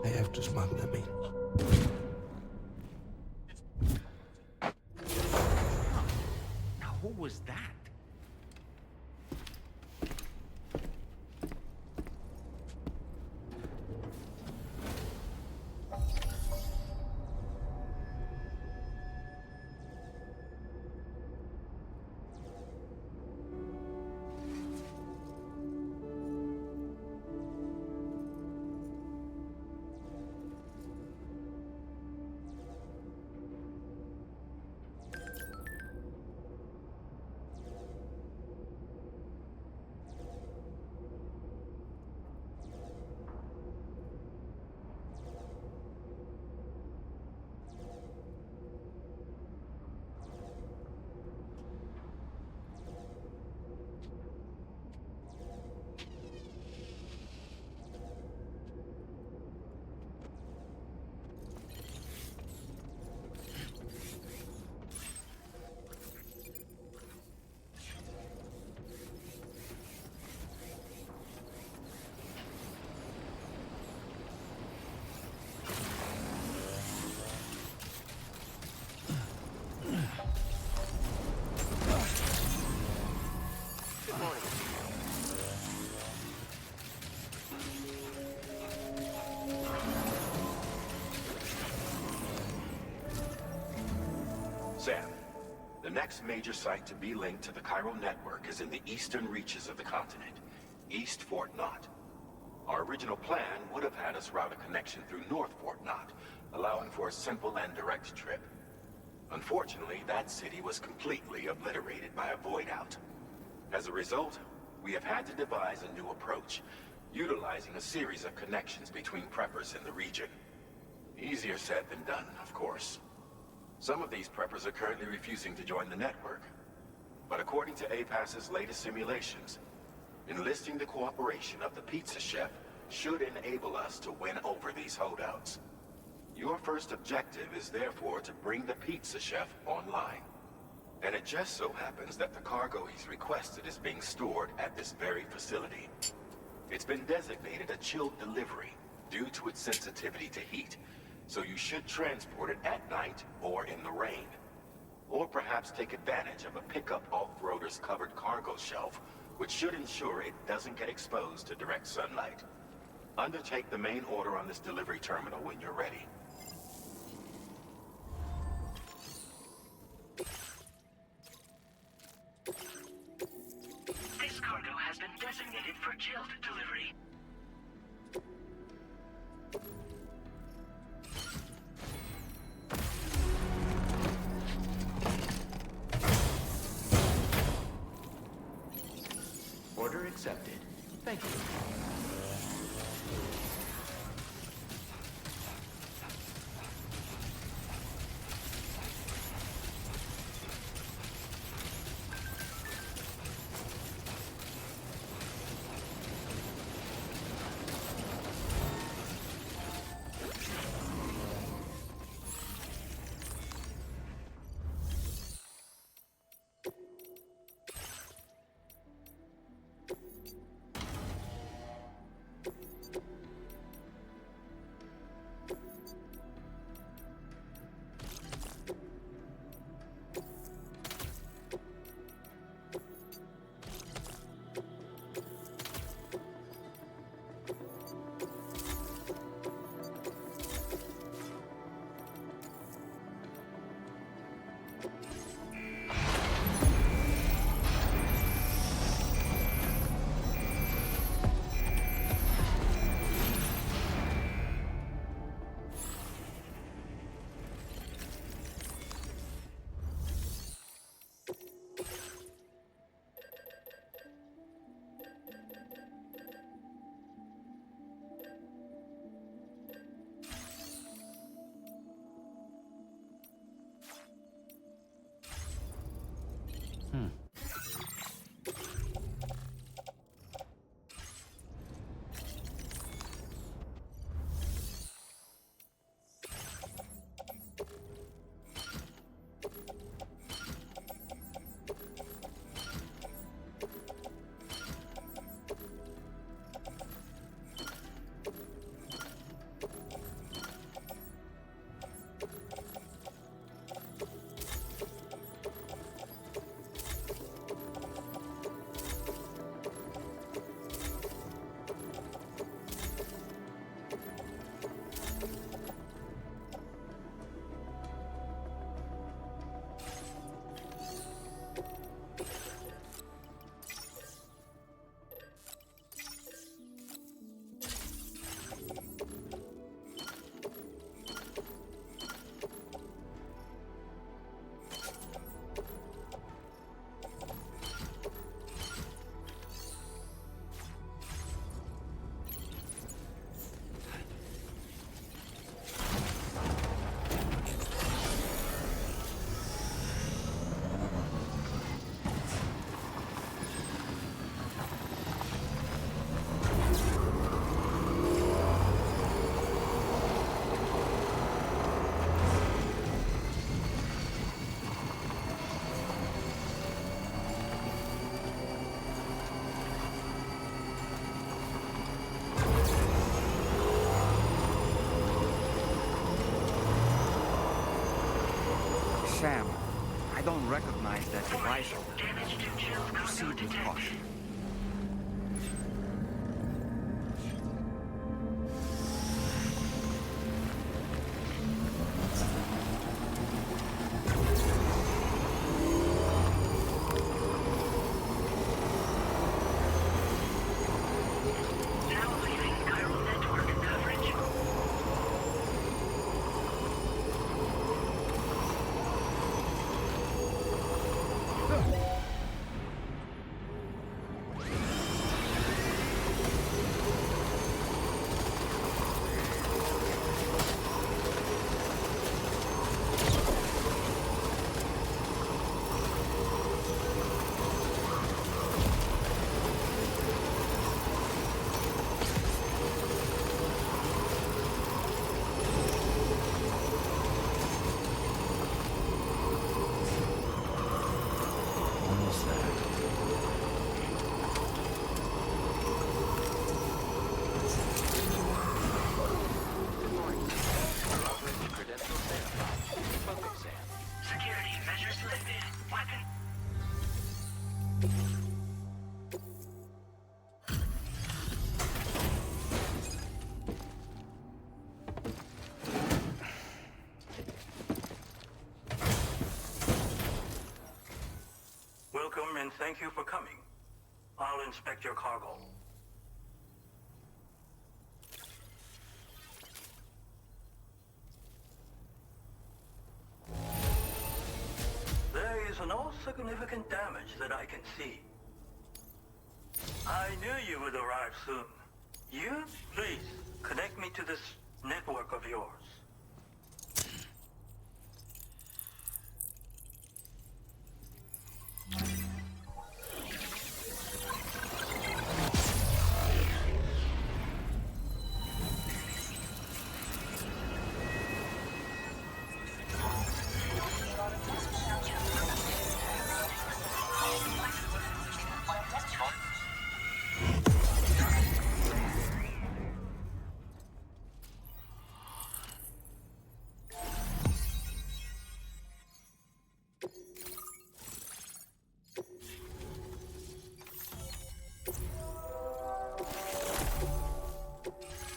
I have to smuggle them in. Now, who was that? Sam, the next major site to be linked to the chiral network is in the eastern reaches of the continent, East Fort Knott. Our original plan would have had us route a connection through North Fort Knott, allowing for a simple and direct trip. Unfortunately, that city was completely obliterated by a void out. As a result, we have had to devise a new approach, utilizing a series of connections between preppers in the region. Easier said than done, of course. Some of these preppers are currently refusing to join the network. But according to APAS's latest simulations, enlisting the cooperation of the pizza chef should enable us to win over these holdouts. Your first objective is therefore to bring the pizza chef online. And it just so happens that the cargo he's requested is being stored at this very facility. It's been designated a chilled delivery due to its sensitivity to heat. So you should transport it at night or in the rain. Or perhaps take advantage of a pickup off-roader's covered cargo shelf, which should ensure it doesn't get exposed to direct sunlight. Undertake the main order on this delivery terminal when you're ready. This cargo has been designated for chilled delivery. Order accepted. Thank you. don't recognize that device. Damage to chilled Proceed cargo with detected. caution. Now leaving chiral network coverage. Almost there. Good morning. We're operating credential verified. Focus, Sam. Security measures lifted. Weapon. Welcome and thank you for coming. I'll inspect your cargo. There is no significant damage that I can see. I knew you would arrive soon. You, please, connect me to this network of yours.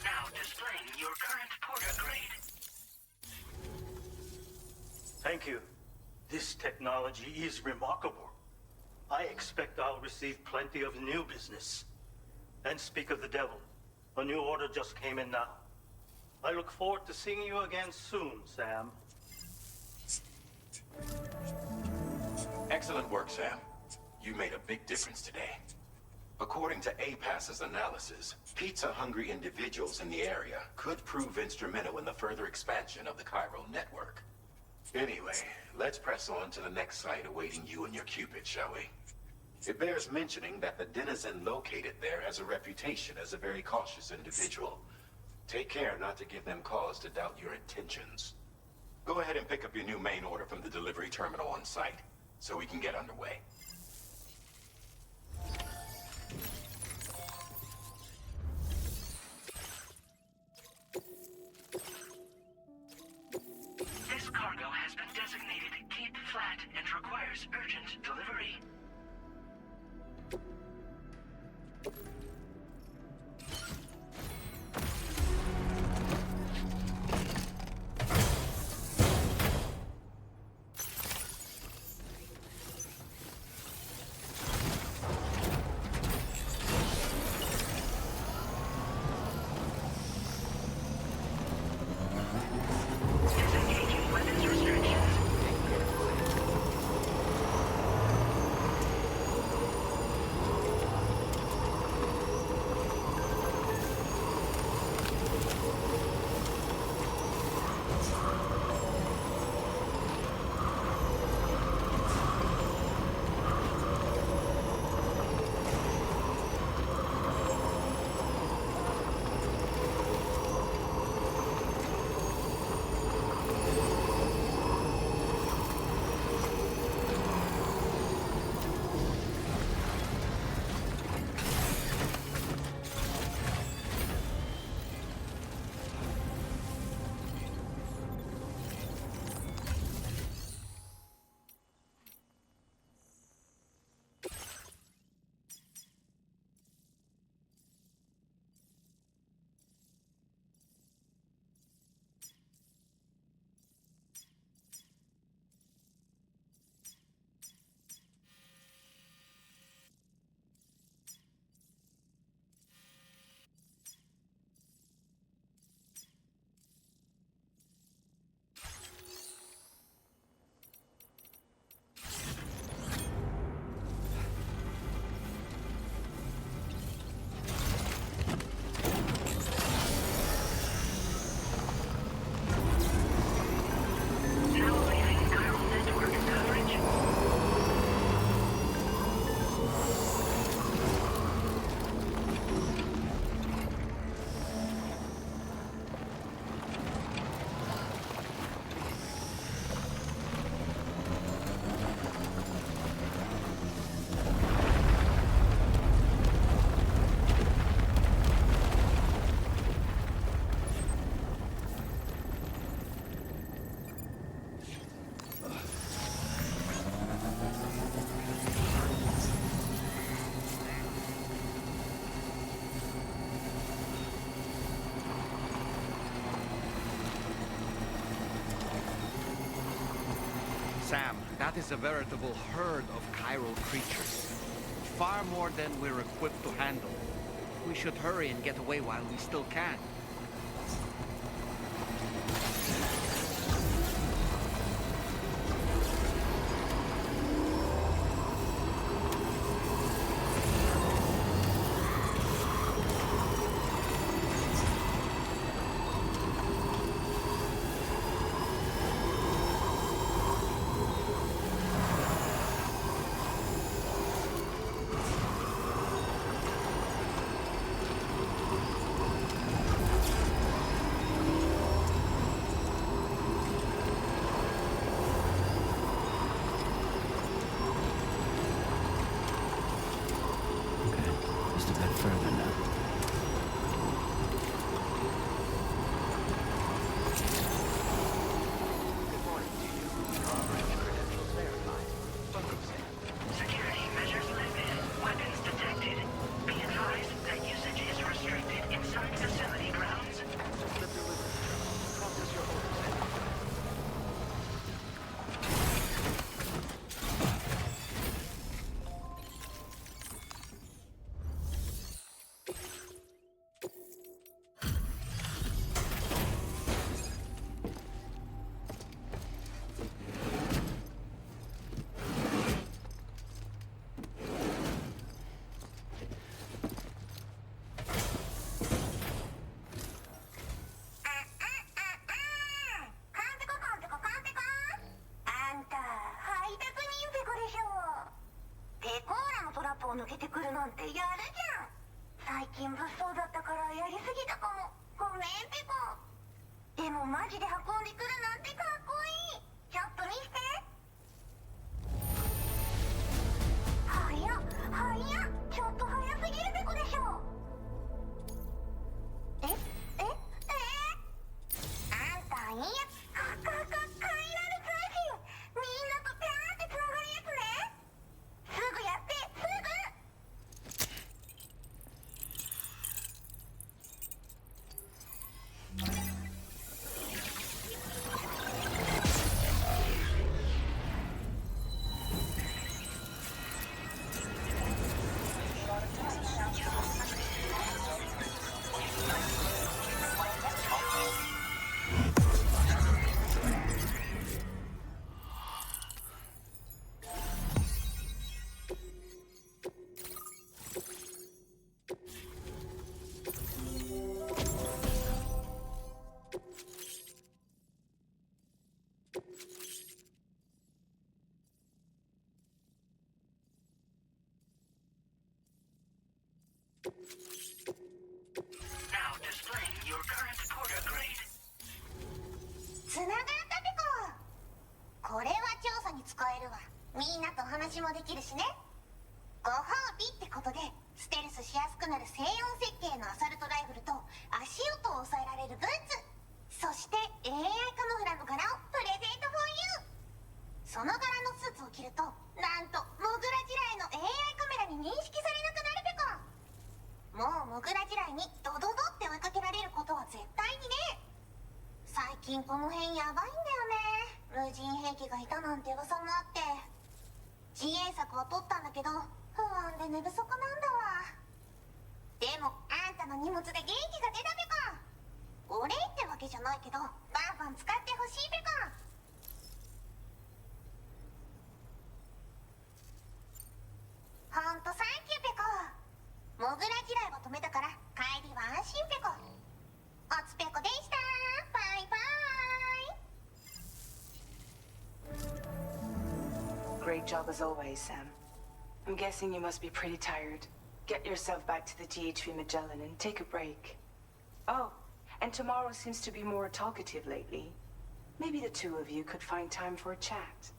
Now displaying your current porter grade. Thank you. This technology is remarkable. I expect I'll receive plenty of new business. And speak of the devil, a new order just came in now. I look forward to seeing you again soon, Sam. Excellent work, Sam. You made a big difference today. According to APAS's analysis, pizza-hungry individuals in the area could prove instrumental in the further expansion of the chiral network. Anyway, let's press on to the next site awaiting you and your Cupid, shall we? It bears mentioning that the denizen located there has a reputation as a very cautious individual. Take care not to give them cause to doubt your intentions. Go ahead and pick up your new main order from the delivery terminal on site, so we can get underway. This cargo has been designated Keep Flat and requires urgent delivery. Sam, that is a veritable herd of chiral creatures. Far more than we're equipped to handle. We should hurry and get away while we still can. Now displaying your current porter grade. つながったペコ。これは調査に使えるわ。みんなと話もできるしね。ご褒美ってことでステルスしやすくなる静音設計のアサルトライフルと足音を抑えられるブーツ、そして AI カモフラの柄をプレゼント for you。 その柄のスーツを着るとなんとモグラ地雷の AI カメラに認識されなくなるペコ。もうモグラ地雷にドドドって追いかけられることは絶対にね。最近この辺やばいんだよね。無人兵器がいたなんて噂もあって、自衛策は取ったんだけど不安で寝不足なんだわ。でもあんたの荷物で元気が出たペコ。お礼ってわけじゃないけどバンバン使ってほしいペコ。ほんとサンキューペコ。モグラ地雷を止めたから帰りは安心ペコ。おつペコでした。バイバイ。 Great job as always, Sam. I'm guessing you must be pretty tired. Get yourself back to the GHV Magellan and take a break. Oh, and tomorrow seems to be more talkative lately. Maybe the two of you could find time for a chat.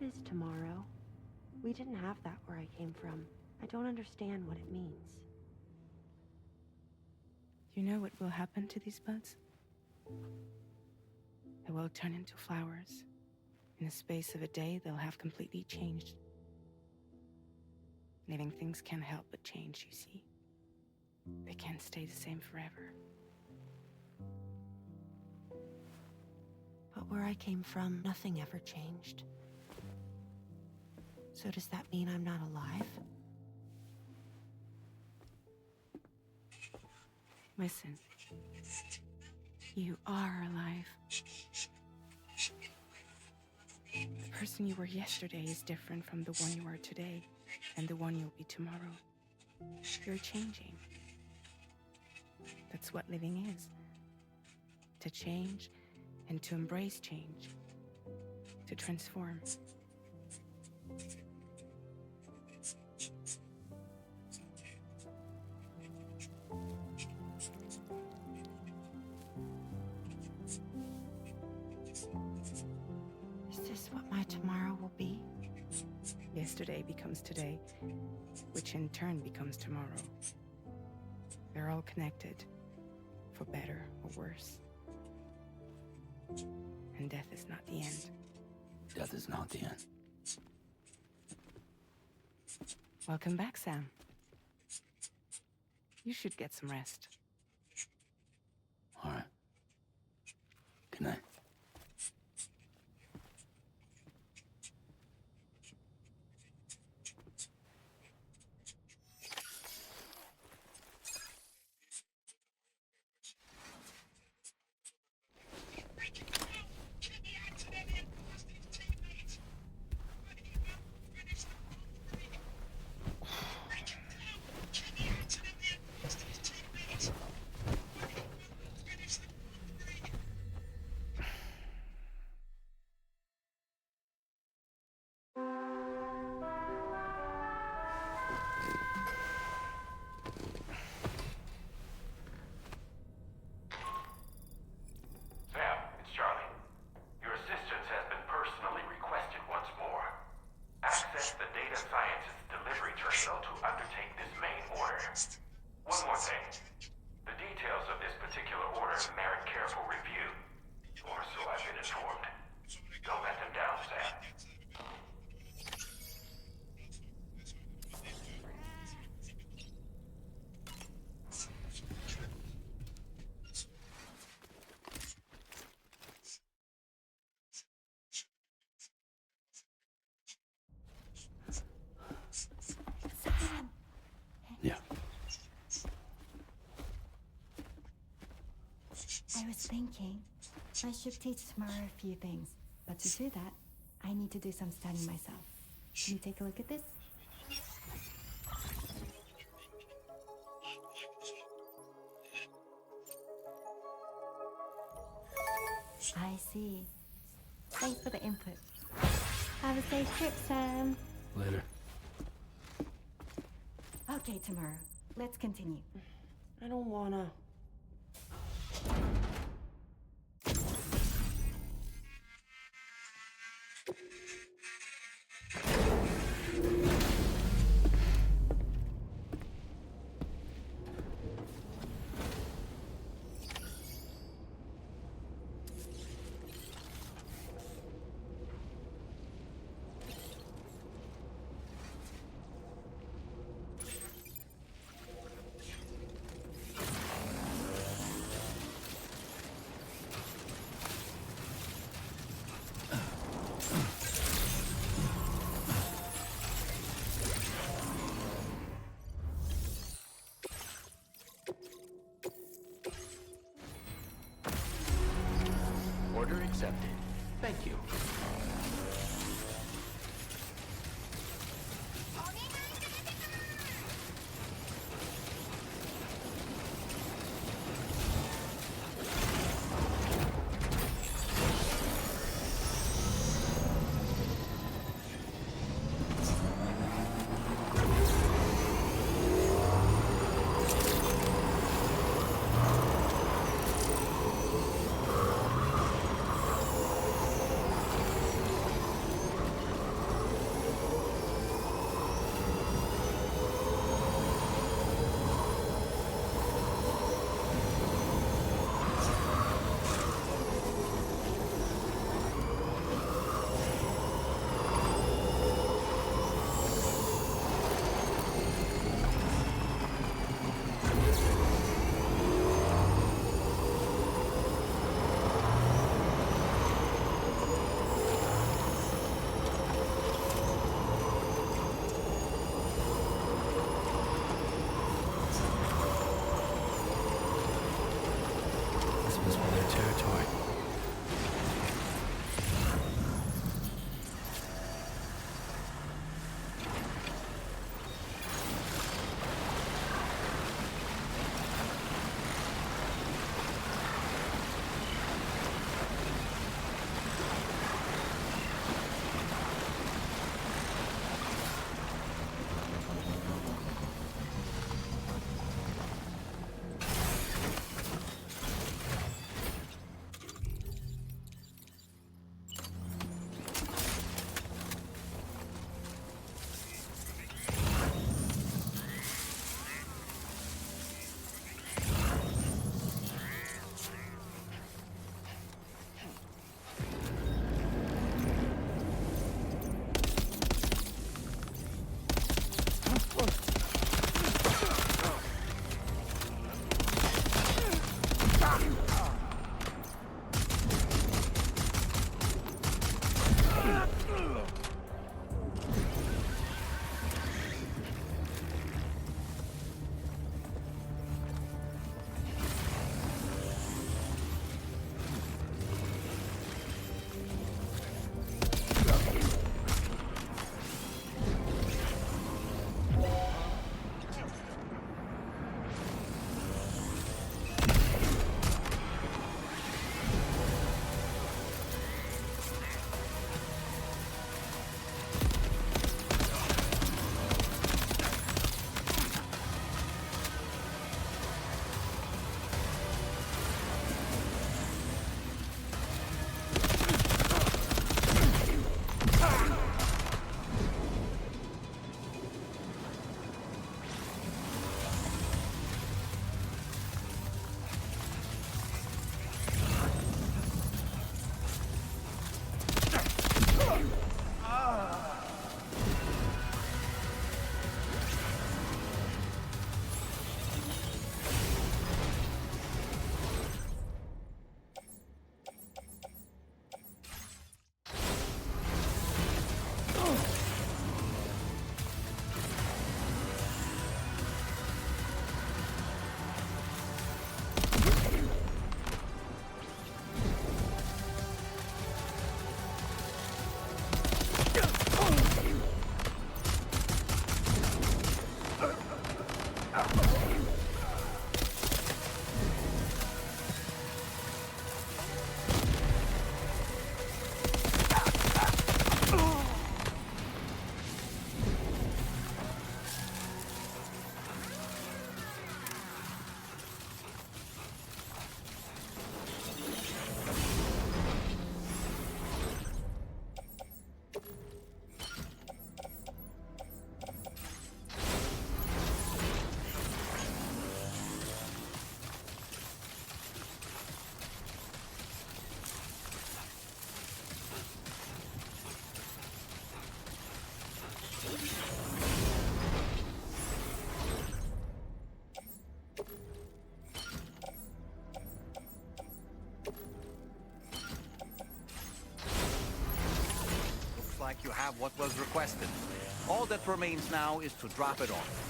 is tomorrow? We didn't have that where I came from. I don't understand what it means. You know what will happen to these buds? They will turn into flowers. In the space of a day, they'll have completely changed. Living things can't help but change, you see. They can't stay the same forever. But where I came from, nothing ever changed. So does that mean I'm not alive? Listen. You are alive. The person you were yesterday is different from the one you are today, and the one you'll be tomorrow. You're changing. That's what living is. To change and to embrace change. To transform. Is this what my tomorrow will be? Yesterday becomes today, which in turn becomes tomorrow. They're all connected, for better or worse. And death is not the end. Death is not the end. Welcome back, Sam. You should get some rest. All right. Good night. I was thinking, I should teach tomorrow a few things, but to do that, I need to do some studying myself. Can you take a look at this? I see. Thanks for the input. Have a safe trip, Sam. Later. Okay, tomorrow. Let's continue. I don't wanna. you have what was requested. All that remains now is to drop it off.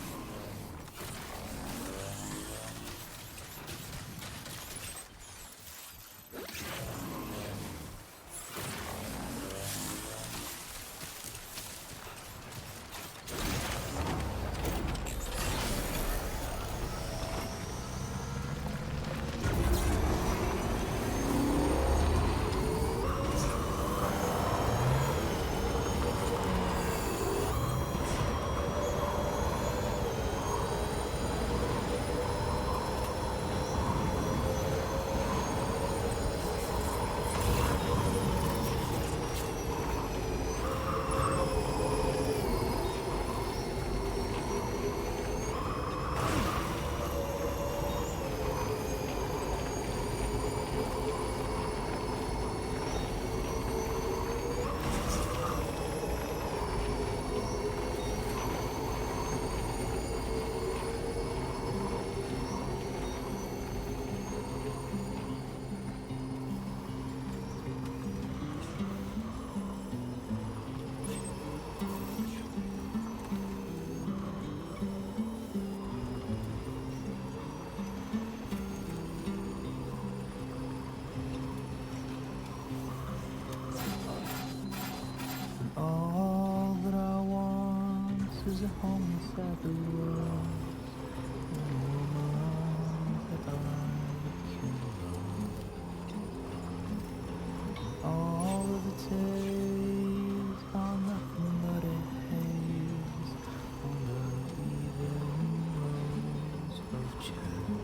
is a home inside the world. That I can love. All of the days are nothing but a haze on the even rows of chairs.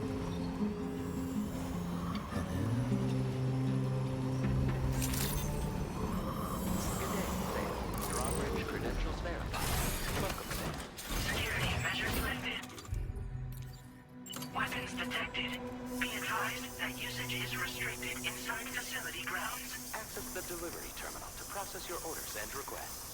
Drawbridge credentials verified. Welcome, Sam. Security measures lifted. Weapons detected. Be advised that usage is restricted inside facility grounds. Access the delivery terminal to process your orders and requests.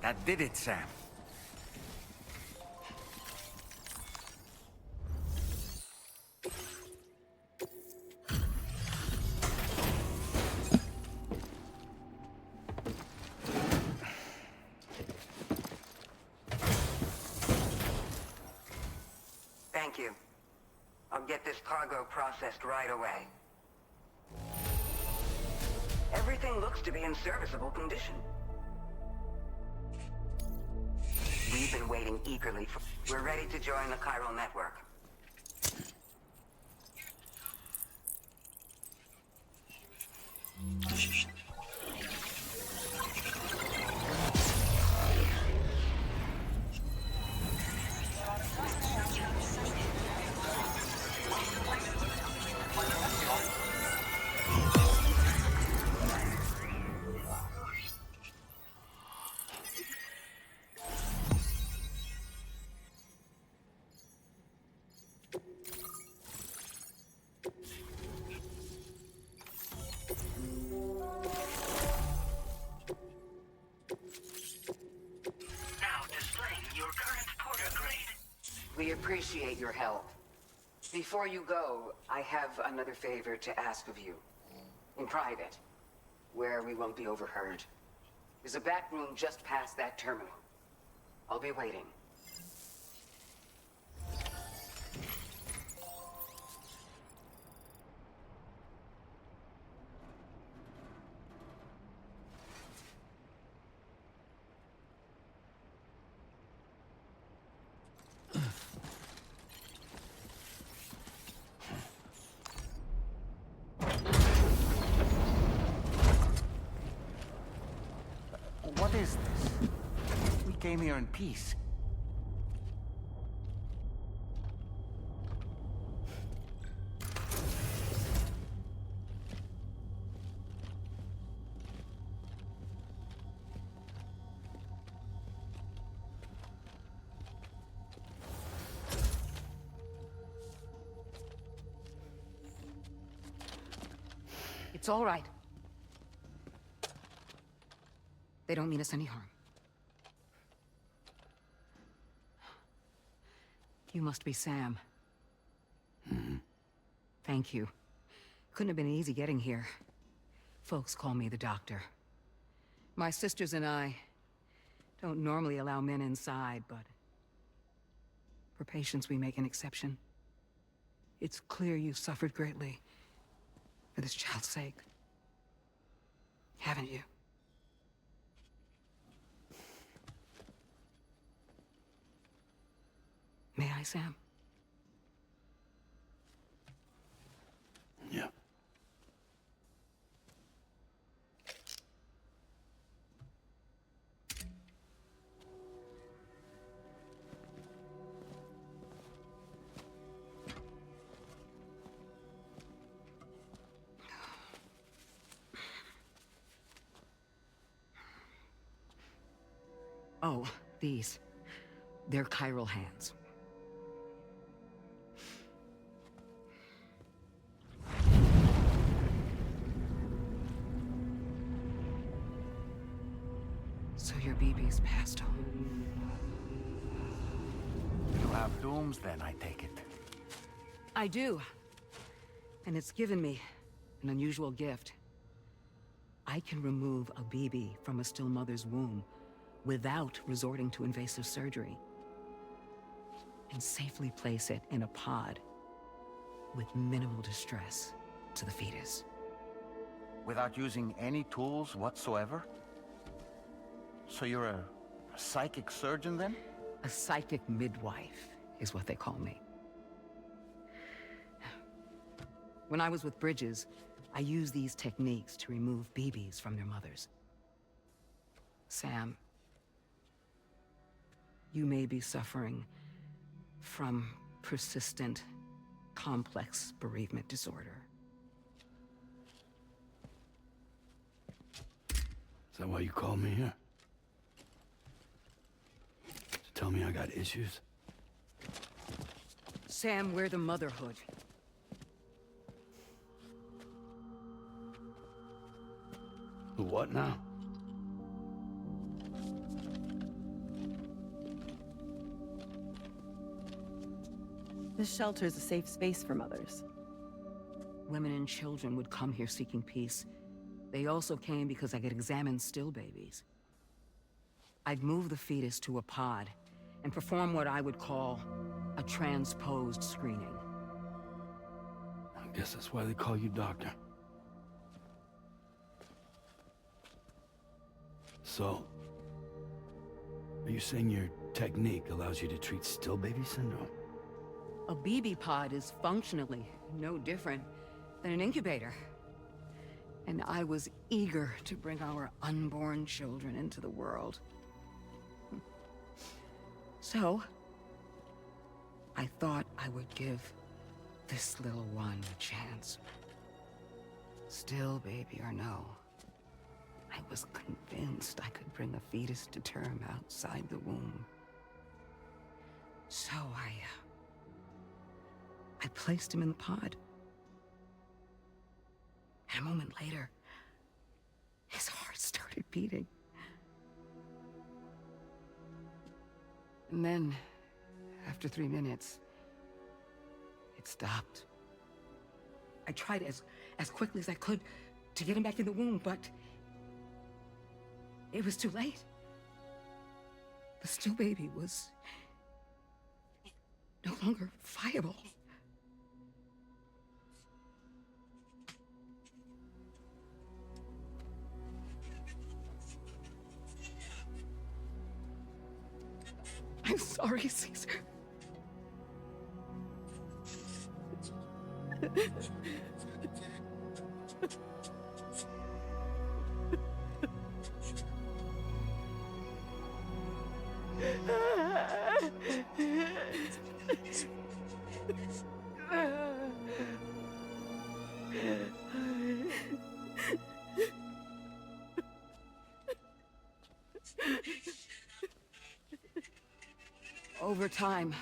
That did it, Sam. Thank you. I'll get this cargo processed right away. Everything looks to be in serviceable condition. We've been waiting eagerly for... We're ready to join the chiral network. We appreciate your help. Before you go, I have another favor to ask of you. In private, where we won't be overheard. There's a back room just past that terminal. I'll be waiting. What is this? We came here in peace. It's all right. They don't mean us any harm. You must be Sam. Mm-hmm. Thank you. Couldn't have been easy getting here. Folks call me the doctor. My sisters and I don't normally allow men inside, but for patients we make an exception. It's clear you've suffered greatly for this child's sake. Haven't you? May I, Sam? Yeah. Oh, these. They're chiral hands. So your BB's passed on. You have dooms then, I take it. I do. And it's given me an unusual gift. I can remove a BB from a still mother's womb without resorting to invasive surgery, and safely place it in a pod with minimal distress to the fetus. Without using any tools whatsoever? So you're a psychic surgeon then? A psychic midwife is what they call me. When I was with Bridges, I used these techniques to remove BBs from their mothers. Sam, you may be suffering from persistent, complex bereavement disorder. Is that why you called me here? To tell me I got issues? Sam, we're the motherhood. The what now? This shelter is a safe space for mothers. Women and children would come here seeking peace. They also came because I could examine still babies. I'd move the fetus to a pod and perform what I would call a transposed screening. I guess that's why they call you doctor. So, are you saying your technique allows you to treat still baby syndrome? A BB pod is functionally no different than an incubator. And I was eager to bring our unborn children into the world. So, I thought I would give this little one a chance. Still baby or no, I was convinced I could bring a fetus to term outside the womb. So I placed him in the pod. And a moment later, his heart started beating. And then, after 3 minutes, it stopped. I tried as quickly as I could to get him back in the womb, but it was too late. The still baby was no longer viable. I'm sorry, Caesar. Over time,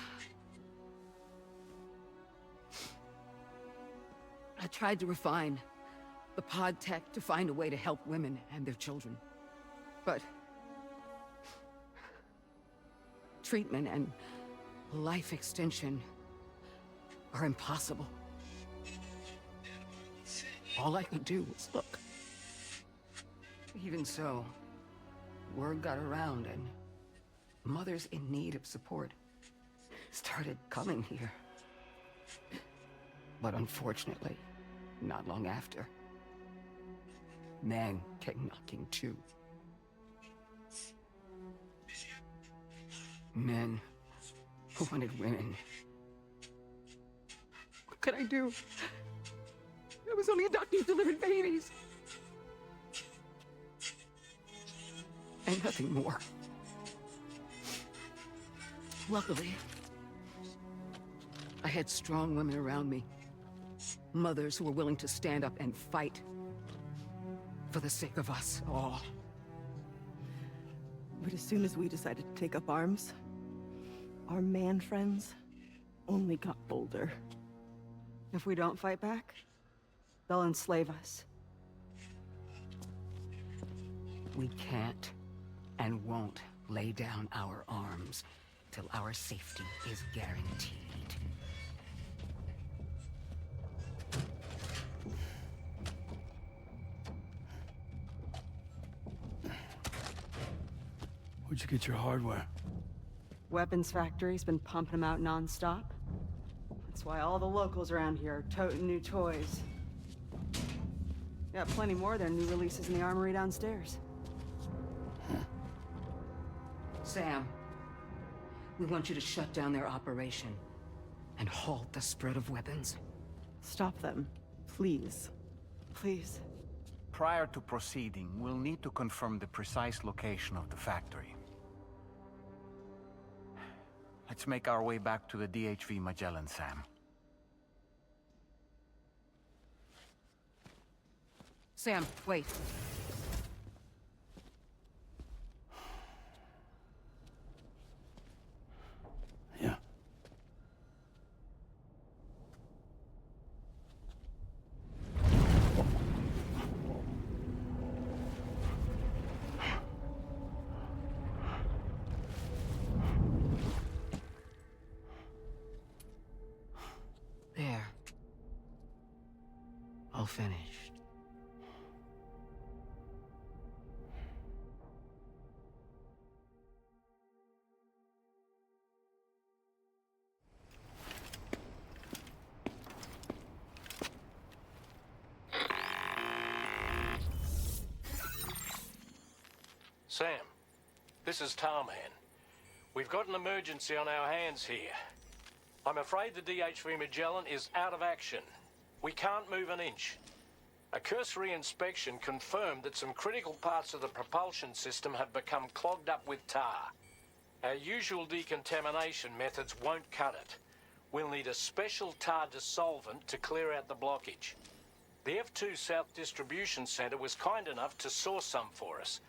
I tried to refine the pod tech to find a way to help women and their children. But treatment and life extension are impossible. All I could do was look. Even so, word got around and mothers in need of support started coming here. But unfortunately, not long after, men came knocking too. Men who wanted women. What could I do? I was only a doctor who delivered babies. And nothing more. Luckily, I had strong women around me. Mothers who were willing to stand up and fight for the sake of us all. But as soon as we decided to take up arms, our man friends only got bolder. If we don't fight back, they'll enslave us. We can't and won't lay down our arms till our safety is guaranteed. Where'd you get your hardware? Weapons factory's been pumping them out non-stop. That's why all the locals around here are toting new toys. Got plenty more of their new releases in the armory downstairs. Sam, we want you to shut down their operation and halt the spread of weapons. Stop them, please. Please. Prior to proceeding, we'll need to confirm the precise location of the factory. Let's make our way back to the DHV Magellan, Sam. Sam, wait. Yeah. There. All finished. Sam, this is Tarman. We've got an emergency on our hands here. I'm afraid the DHV Magellan is out of action. We can't move an inch. A cursory inspection confirmed that some critical parts of the propulsion system have become clogged up with tar. Our usual decontamination methods won't cut it. We'll need a special tar dissolvent to clear out the blockage. The F2 South Distribution Centre was kind enough to source some for us.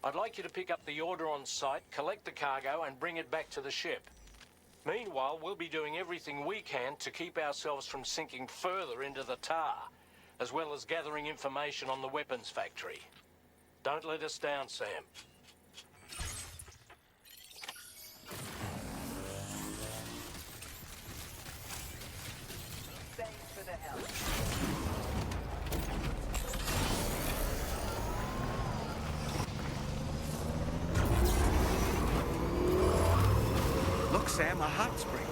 I'd like you to pick up the order on site, collect the cargo, and bring it back to the ship. Meanwhile, we'll be doing everything we can to keep ourselves from sinking further into the tar, as well as gathering information on the weapons factory. Don't let us down, Sam. Thanks for the help. Look, Sam, a hot spring.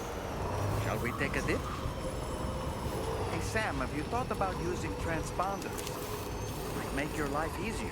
Shall we take a dip? Hey, Sam, have you thought about using transponders? Might make your life easier.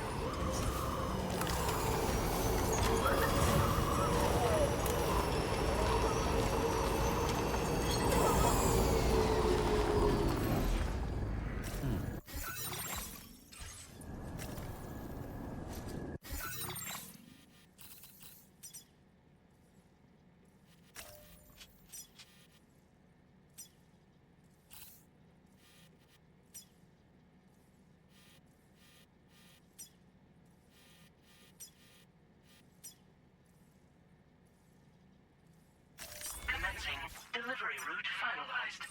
Delivery route finalized.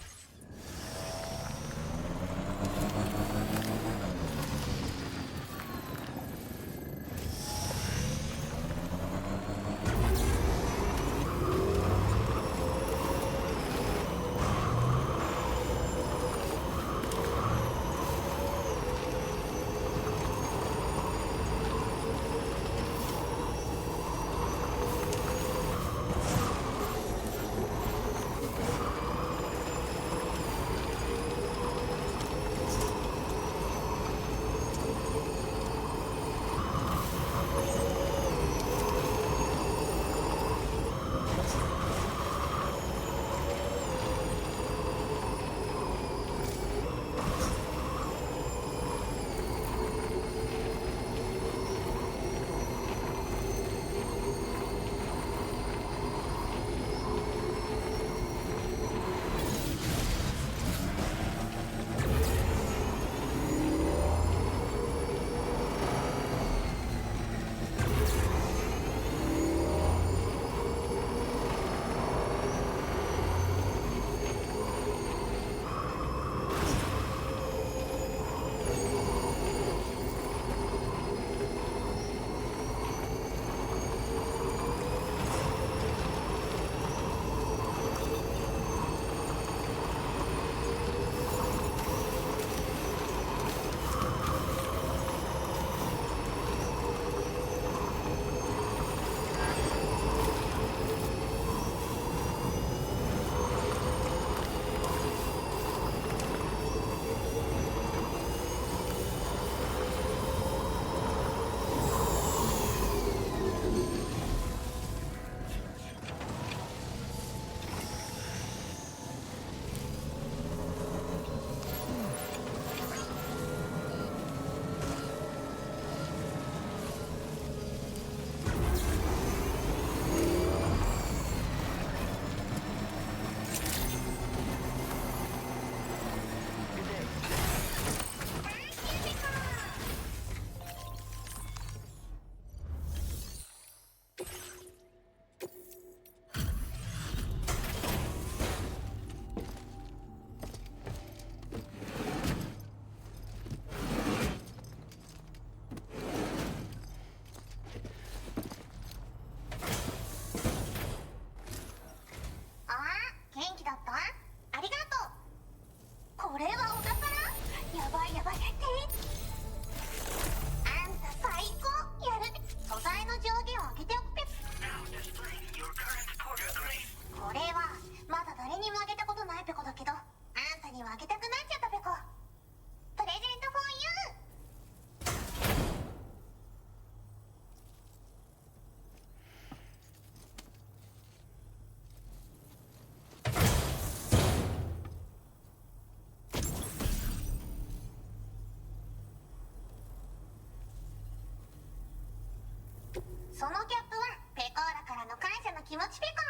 そのギャップはペコーラからの感謝の気持ちペコ。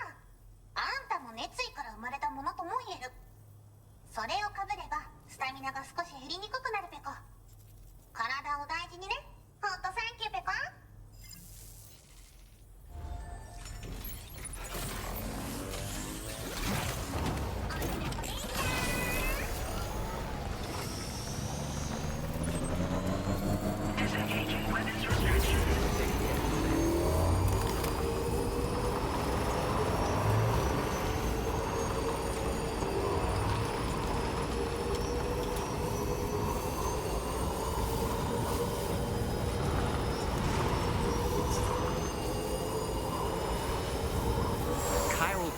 あんたも熱意から生まれたものとも言える。それをかぶればスタミナが少し減りにくくなるペコ。体を大事にね。ほんとサンキューペコ。Disengaging weapons restriction.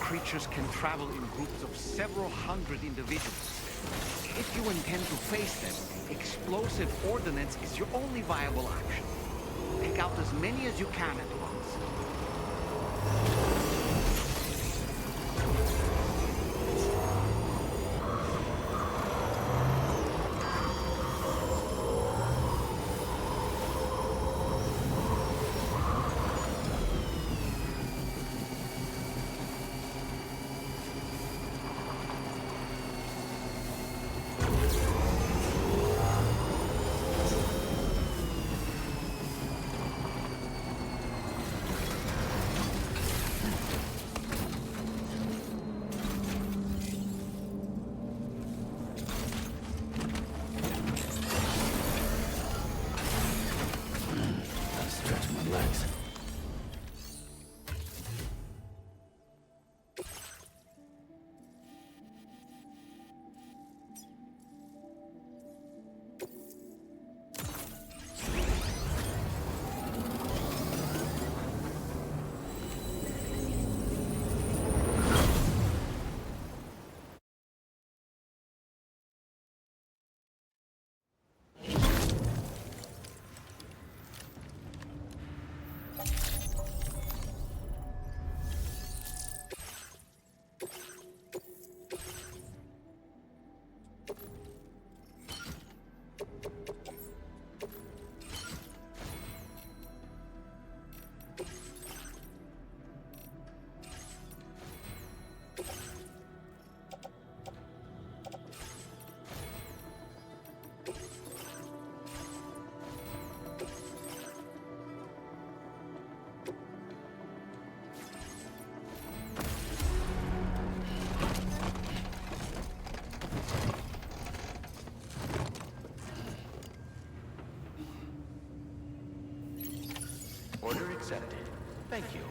Creatures can travel in groups of several hundred individuals. If you intend to face them, explosive ordnance is your only viable option. Take out as many as you can at once. Order accepted. Thank you.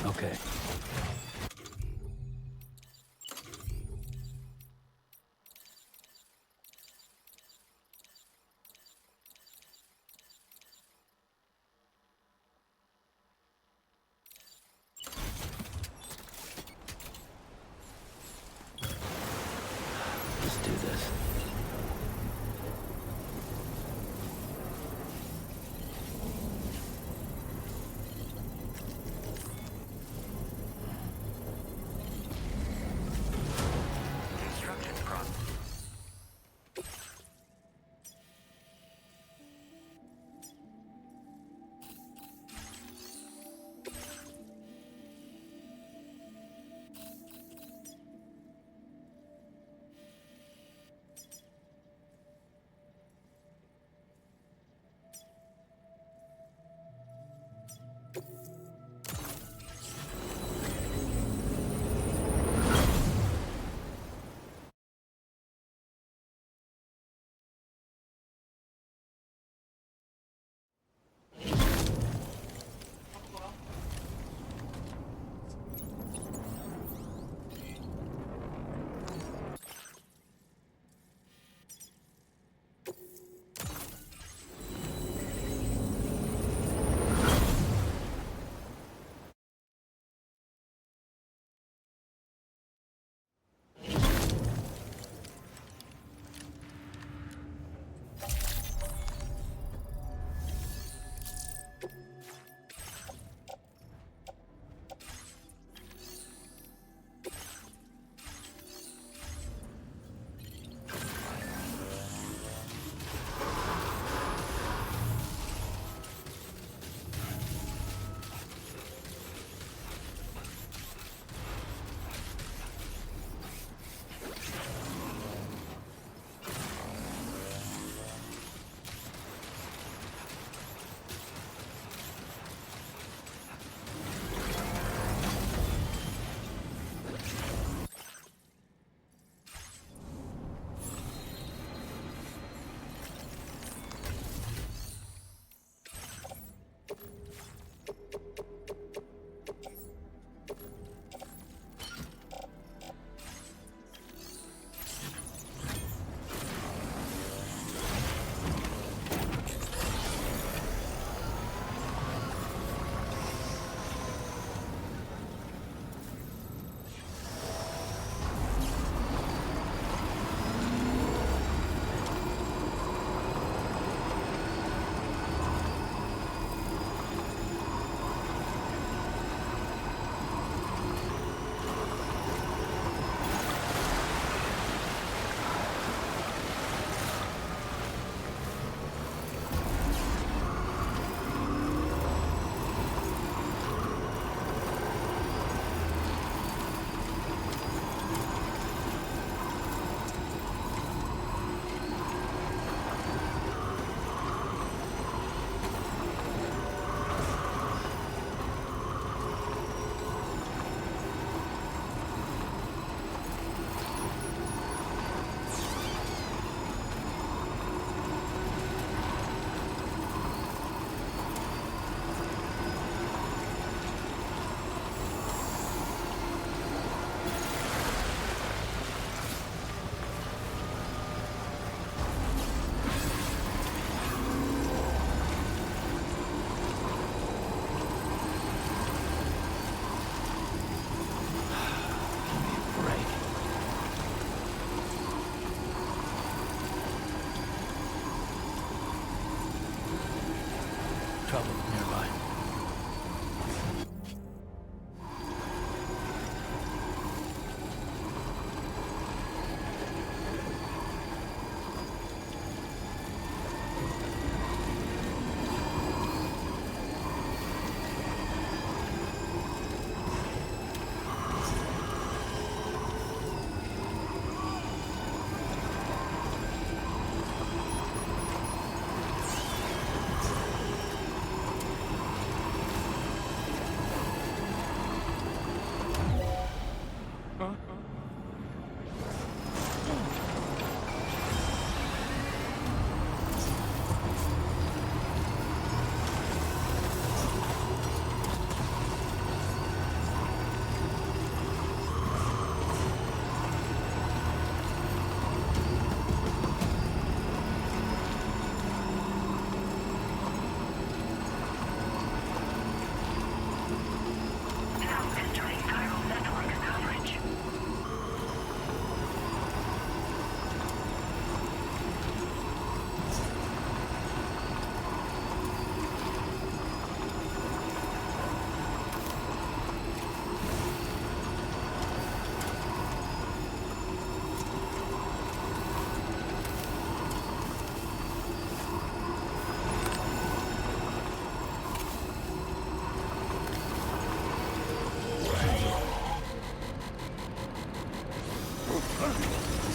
Okay.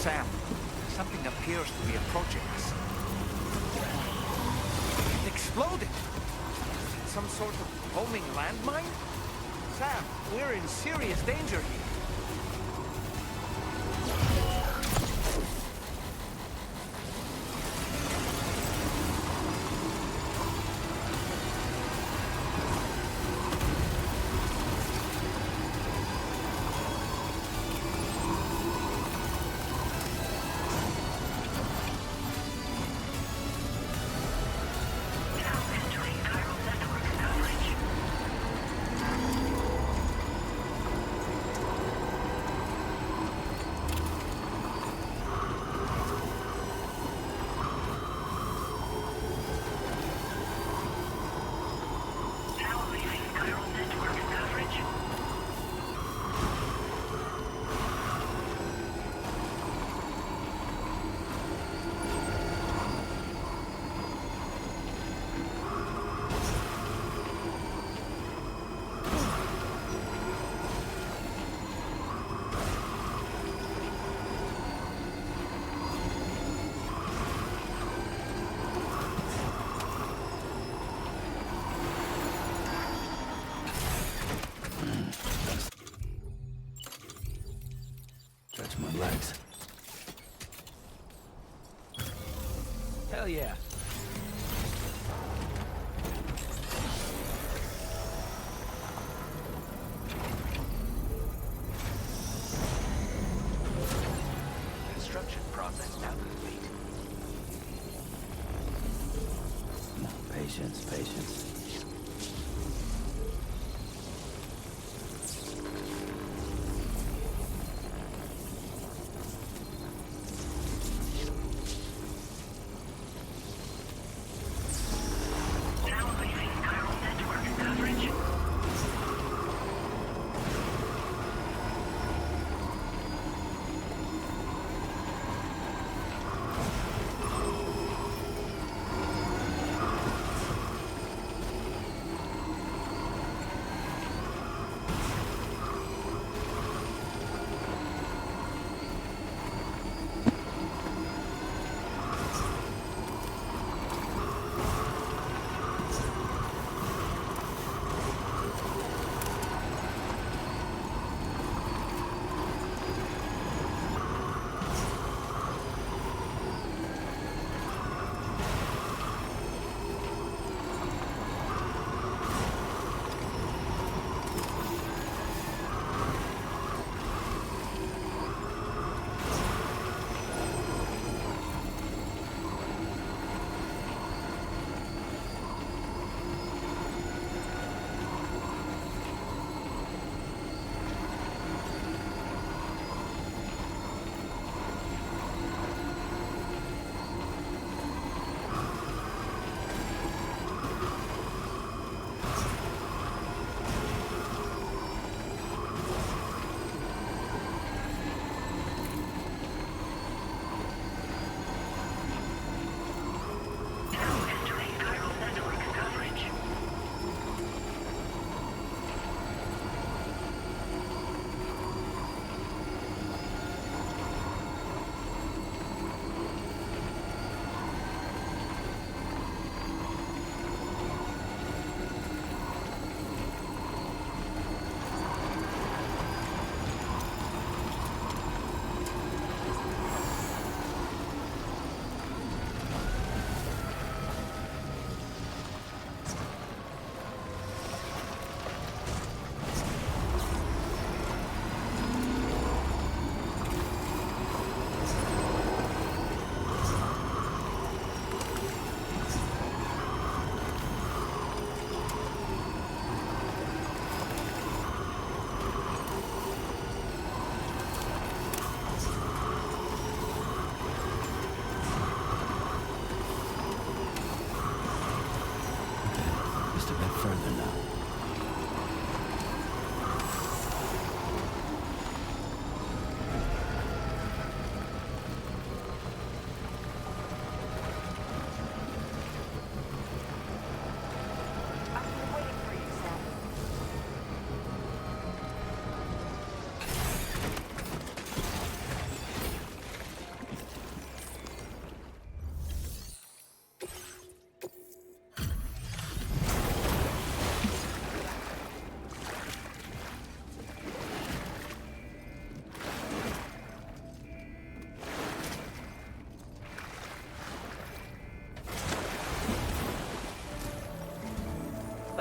Sam, something appears to be approaching us. It exploded! Some sort of homing landmine? Sam, we're in serious danger here. Stretch my legs. Hell yeah. Construction process now complete. Come on, patience, patience.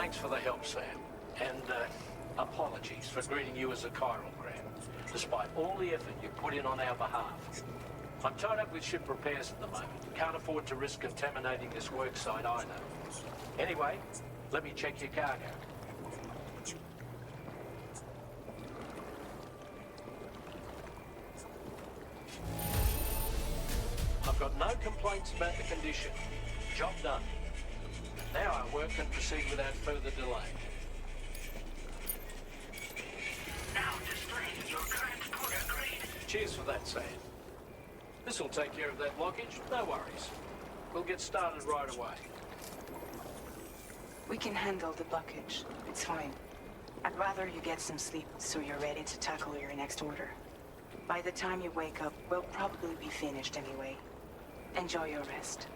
Thanks for the help, Sam. And apologies for greeting you as a chiral grab, despite all the effort you put in on our behalf. I'm tied up with ship repairs at the moment. Can't afford to risk contaminating this work site either. Anyway, let me check your cargo. I've got no complaints about the condition. Job done. Now our work can proceed without further delay. Now displaying your current order grade. Cheers for that, Sam. This'll take care of that blockage, no worries. We'll get started right away. We can handle the blockage. It's fine. I'd rather you get some sleep so you're ready to tackle your next order. By the time you wake up, we'll probably be finished anyway. Enjoy your rest.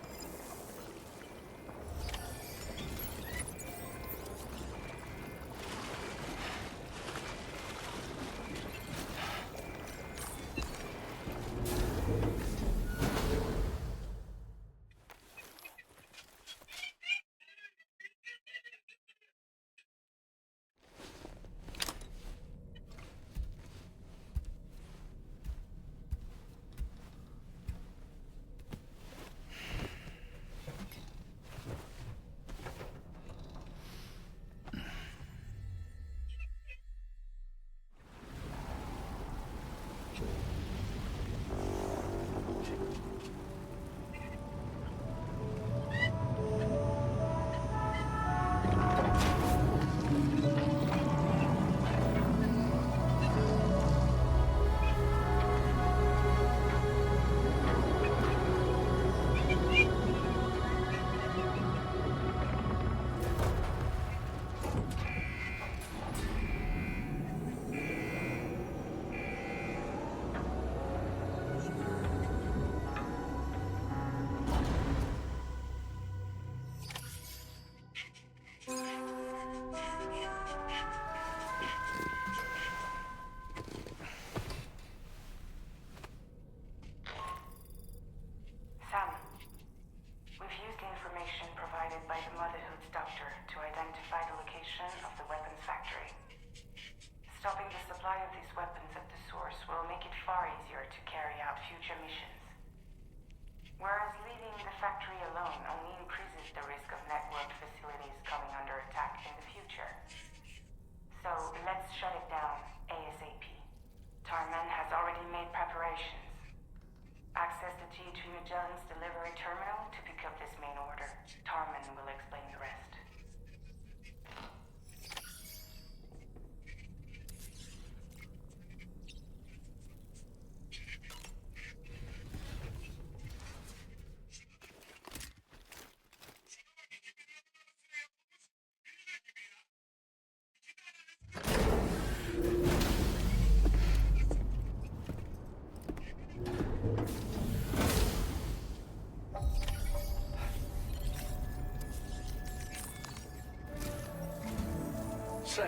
Sam,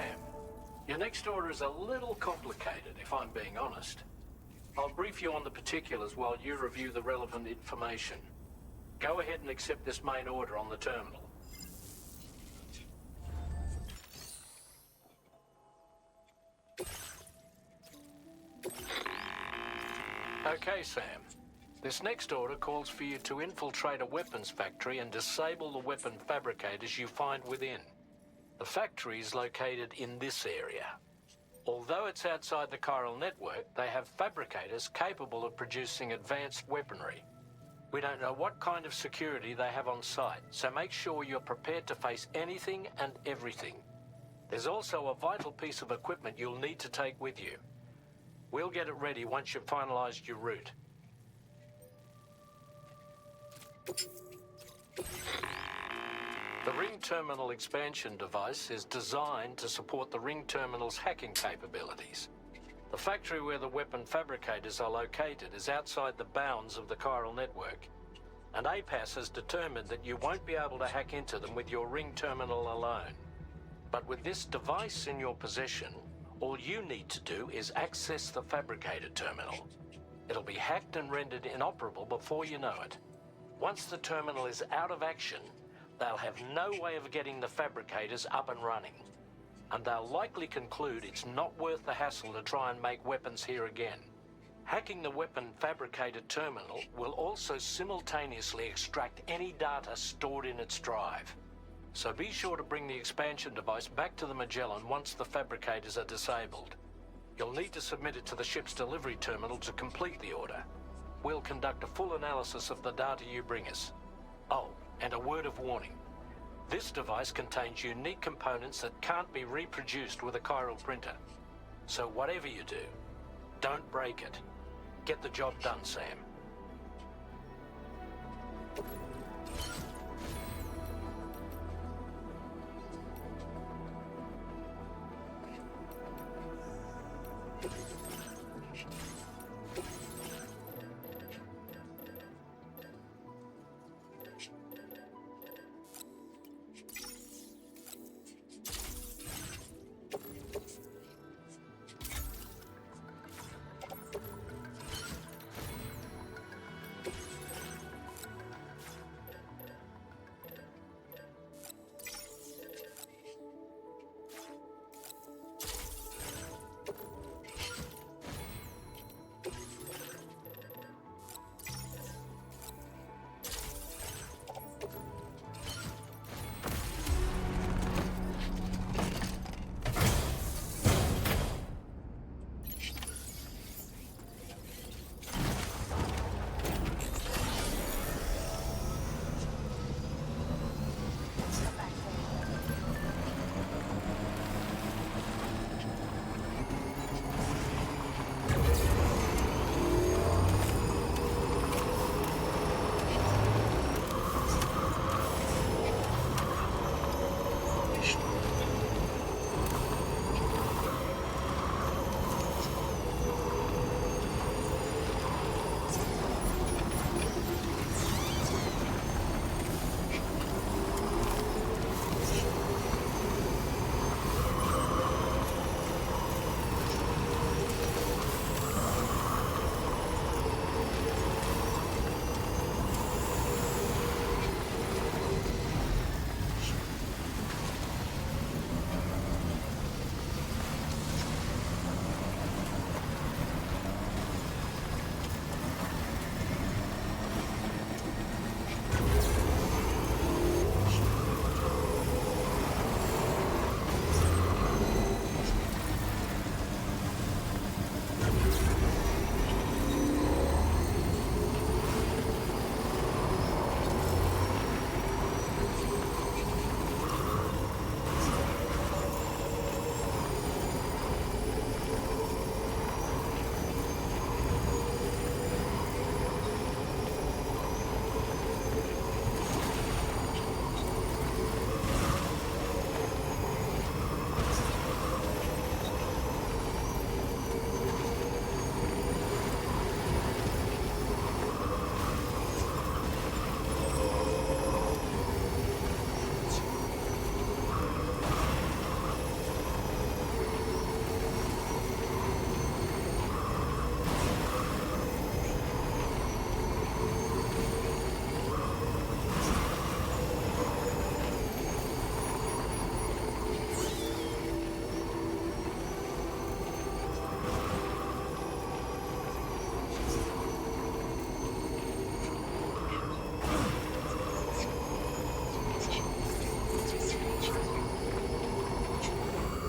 your next order is a little complicated, if I'm being honest. I'll brief you on the particulars while you review the relevant information. Go ahead and accept this main order on the terminal. Okay, Sam. This next order calls for you to infiltrate a weapons factory and disable the weapon fabricators you find within. The factory is located in this area. Although it's outside the chiral network, they have fabricators capable of producing advanced weaponry. We don't know what kind of security they have on site, so make sure you're prepared to face anything and everything. There's also a vital piece of equipment you'll need to take with you. We'll get it ready once you've finalized your route. The Ring Terminal expansion device is designed to support the Ring Terminal's hacking capabilities. The factory where the weapon fabricators are located is outside the bounds of the chiral network, and APAS has determined that you won't be able to hack into them with your Ring Terminal alone. But with this device in your possession, all you need to do is access the fabricator terminal. It'll be hacked and rendered inoperable before you know it. Once the terminal is out of action, they'll have no way of getting the fabricators up and running. And they'll likely conclude it's not worth the hassle to try and make weapons here again. Hacking the weapon fabricator terminal will also simultaneously extract any data stored in its drive. So be sure to bring the expansion device back to the Magellan once the fabricators are disabled. You'll need to submit it to the ship's delivery terminal to complete the order. We'll conduct a full analysis of the data you bring us. Oh, and a word of warning. This device contains unique components that can't be reproduced with a chiral printer. So whatever you do, don't break it. Get the job done, Sam.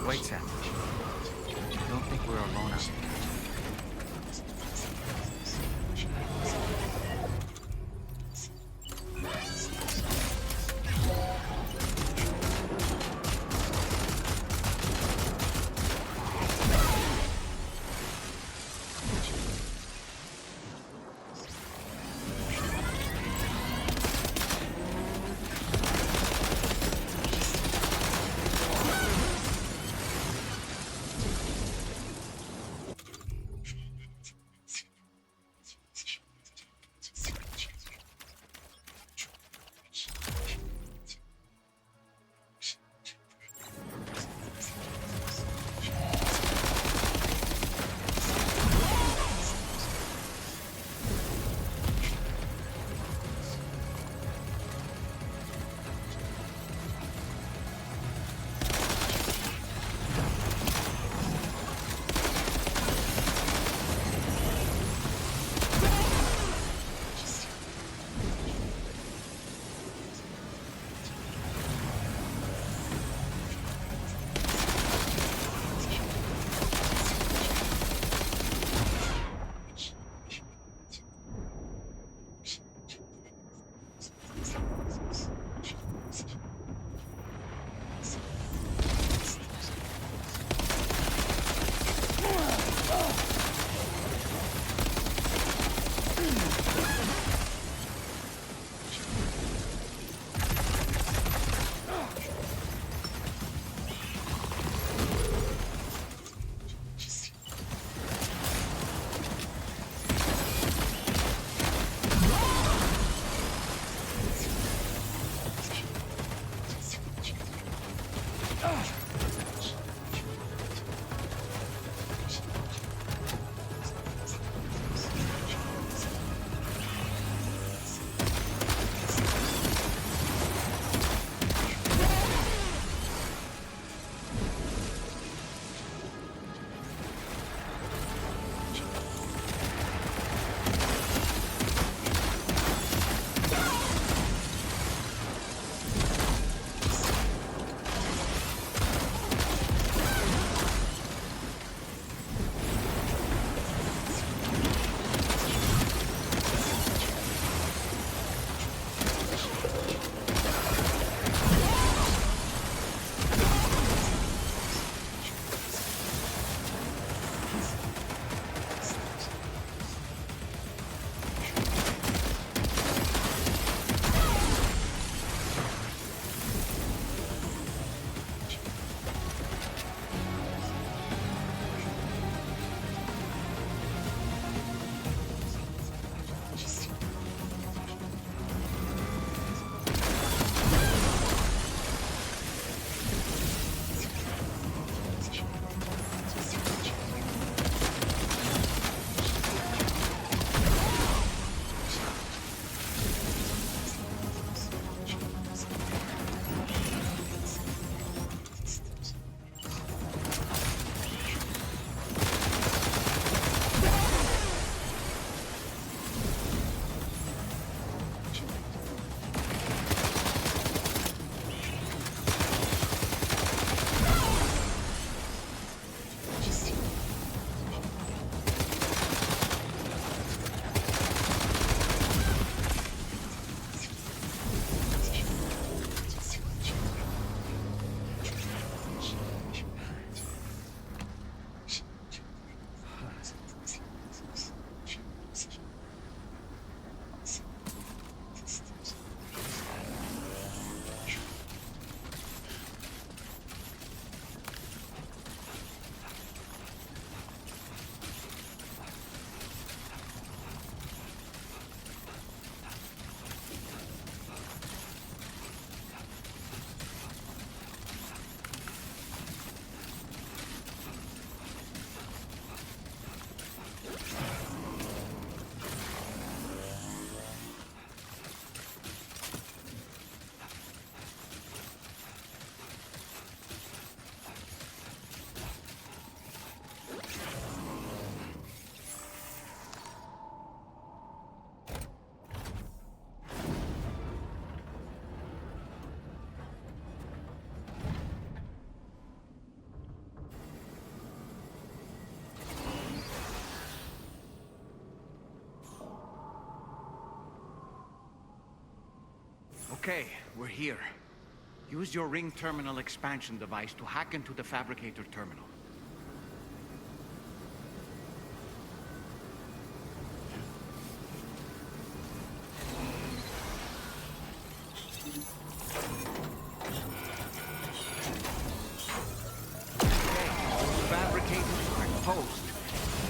Wait, Sam. I don't think we're alone out here. Okay, we're here. Use your ring terminal expansion device to hack into the fabricator terminal.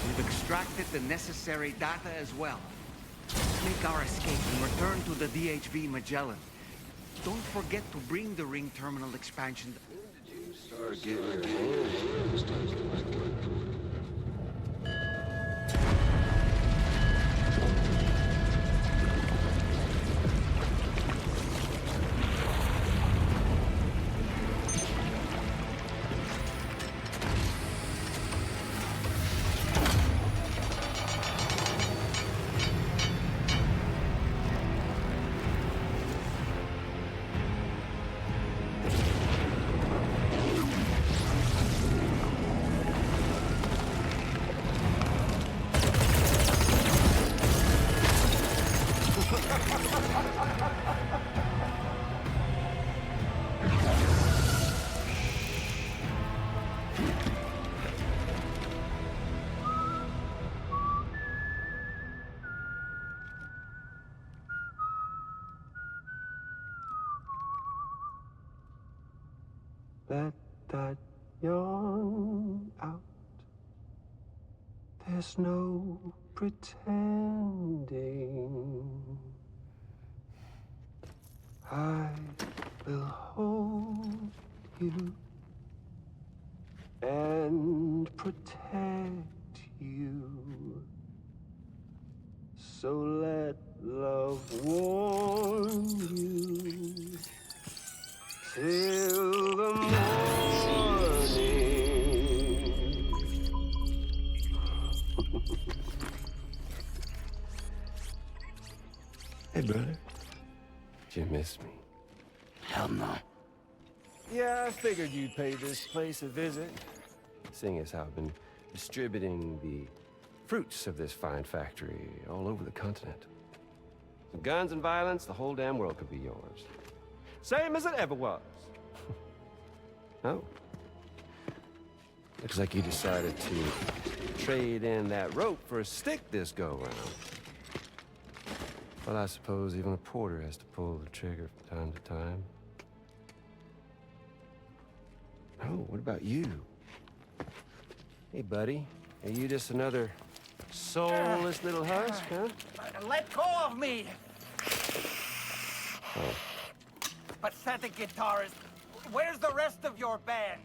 We've extracted the necessary data as well. Let's make our escape and return to the DHV Magellan. Don't forget to bring the ring terminal expansion. Start getting your hands Let that yawn out. There's no pretending. I will hold you and protect you. So let love warm you till the morning. Hey, brother. Did you miss me? Hell no. Yeah, I figured you'd pay this place a visit, seeing as how I've been distributing the fruits of this fine factory all over the continent. Some guns and violence, the whole damn world could be yours. Same as it ever was. Oh. Looks like you decided to trade in that rope for a stick this go-round. Well, I suppose even a porter has to pull the trigger from time to time. Oh, what about you? Hey, buddy. Are you just another soulless little husk, huh? Let go of me! Oh. Pathetic guitarist. Where's the rest of your band?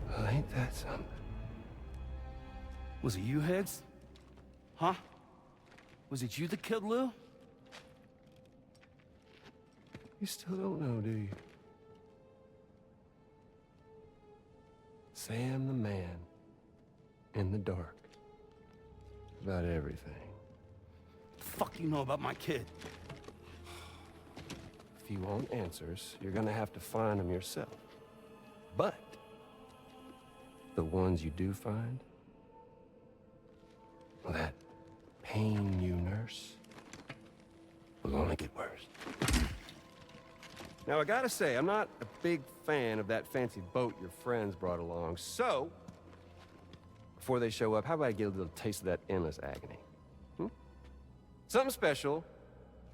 Well, ain't that something? Was it you, Higgs? Huh? Was it you that killed Lou? You still don't know, do you? Sam the man in the dark. About everything. The fuck you know about my kid? If you want answers, you're gonna have to find them yourself. But the ones you do find, well, that pain you nurse will only get worse. Now, I gotta say, I'm not a big fan of that fancy boat your friends brought along, so before they show up, how about I get a little taste of that endless agony? Hmm? Something special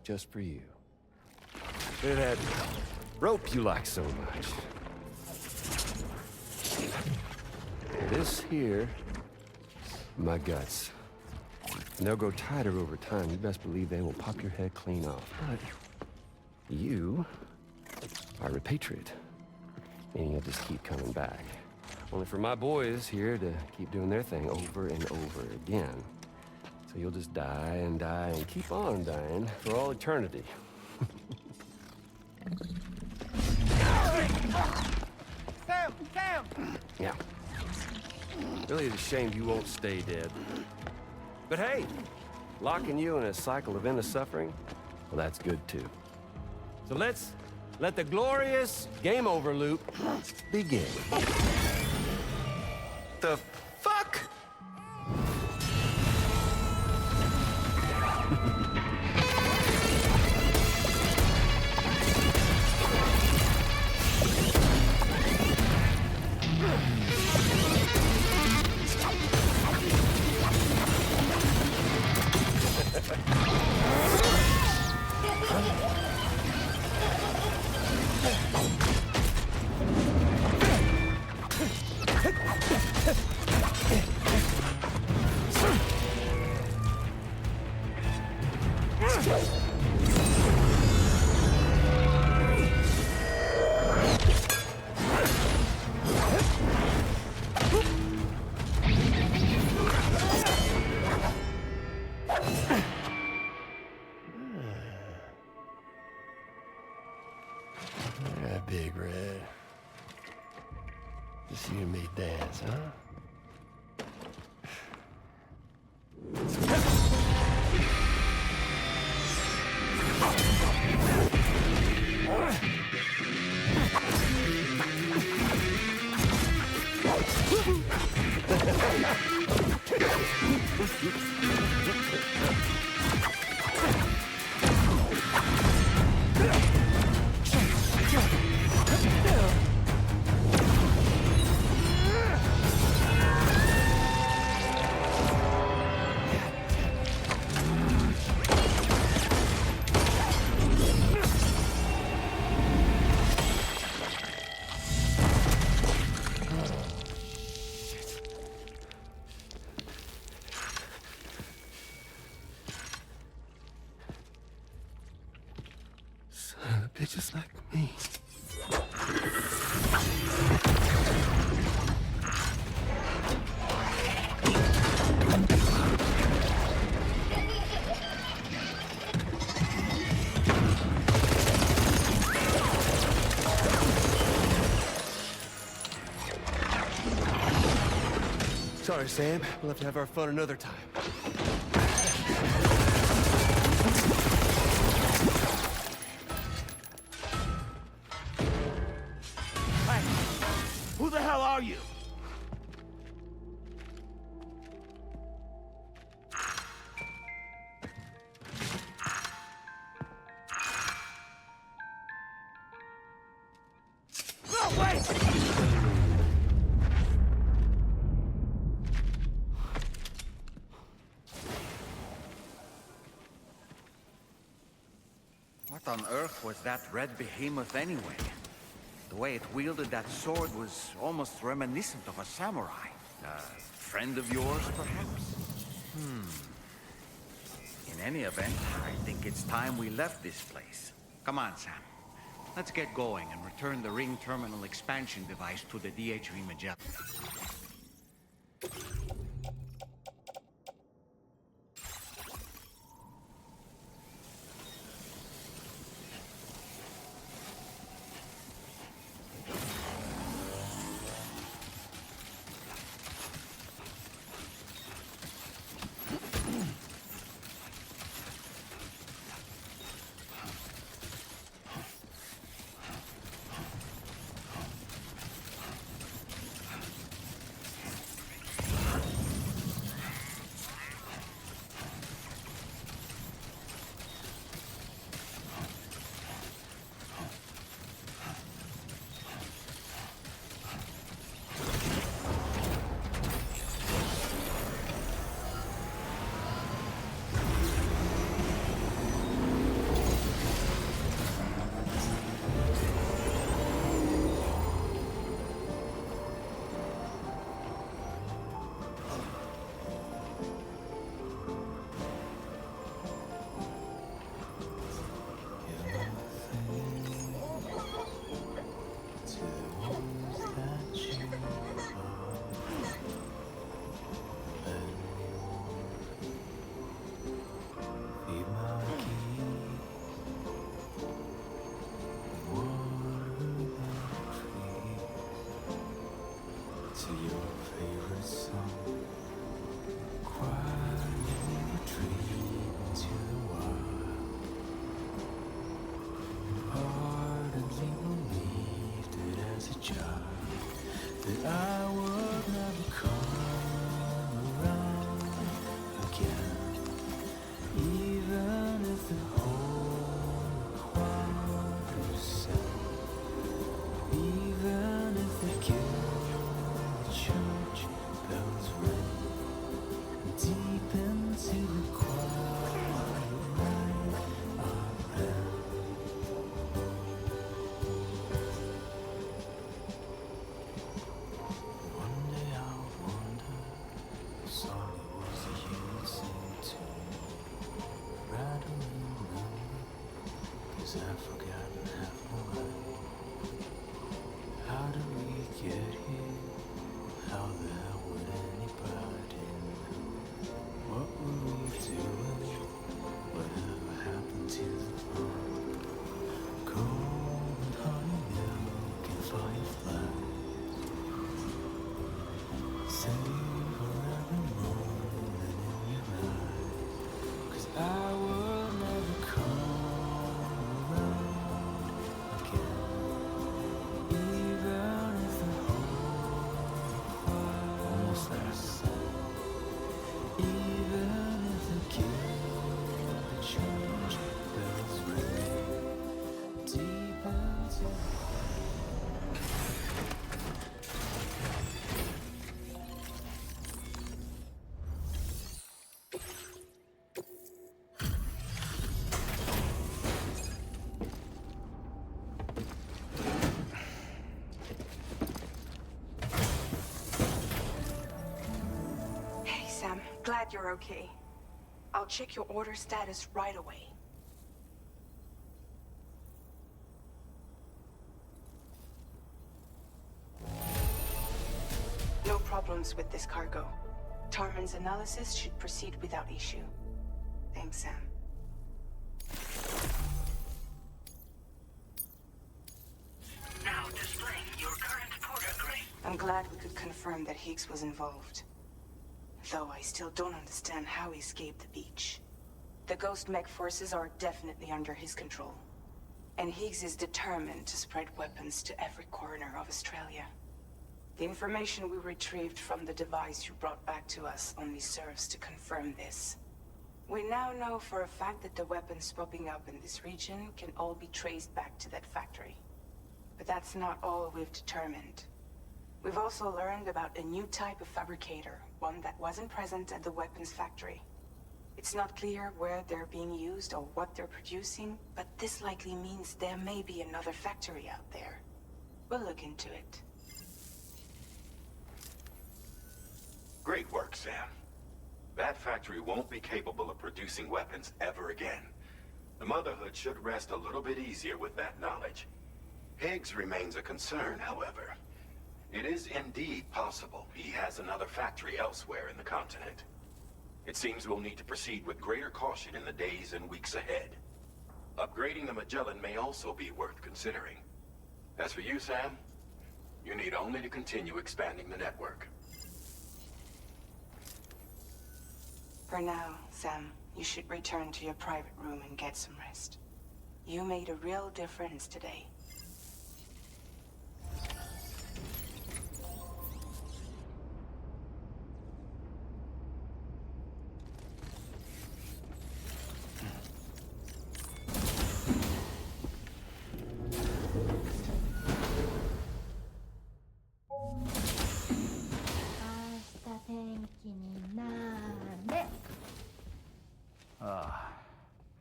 just for you. Look at that rope you like so much. This here, my guts. And they'll grow tighter over time. You best believe they will pop your head clean off. But you are repatriate, meaning you'll just keep coming back. Only for my boys here to keep doing their thing over and over again. So you'll just die and die and keep on dying for all eternity. Sam! Sam! Yeah. Really is a shame you won't stay dead. But hey, locking you in a cycle of endless suffering, well, that's good too. So let's let the glorious game over loop begin. The fuck? Big Red. Just you and me dance, huh? Bitches like me. Sorry, Sam. We'll have to have our fun another time. Who the hell are you? No, wait! What on earth was that red behemoth anyway? The way it wielded that sword was almost reminiscent of a samurai. A friend of yours, perhaps? In any event, I think it's time we left this place. Come on, Sam. Let's get going and return the ring terminal expansion device to the DHV Magellan. 'cause I've forgotten half why. How did we get here? How the hell would anybody know? What were we doing? Whatever happened to the pond? Cold honey milk and fireflies. Savor every moment in your eyes, 'cause I will never come around again. Even if the whole world almost there. Even if the guilt, the church bells ring deep into Hey, Sam. Glad you're okay. I'll check your order status right away. No problems with this cargo. Tarman's analysis should proceed without issue. Thanks, Sam. Now displaying your current porter grade. I'm glad we could confirm that Higgs was involved. Though I still don't understand how he escaped the beach. The Ghost Mech forces are definitely under his control. And Higgs is determined to spread weapons to every corner of Australia. The information we retrieved from the device you brought back to us only serves to confirm this. We now know for a fact that the weapons popping up in this region can all be traced back to that factory. But that's not all we've determined. We've also learned about a new type of fabricator, one that wasn't present at the weapons factory. It's not clear where they're being used or what they're producing, but this likely means there may be another factory out there. We'll look into it. Great work, Sam. That factory won't be capable of producing weapons ever again. The Motherhood should rest a little bit easier with that knowledge. Higgs remains a concern, however. It is indeed possible he has another factory elsewhere in the continent. It seems we'll need to proceed with greater caution in the days and weeks ahead. Upgrading the Magellan may also be worth considering. As for you, Sam, you need only to continue expanding the network. For now, Sam, you should return to your private room and get some rest. You made a real difference today.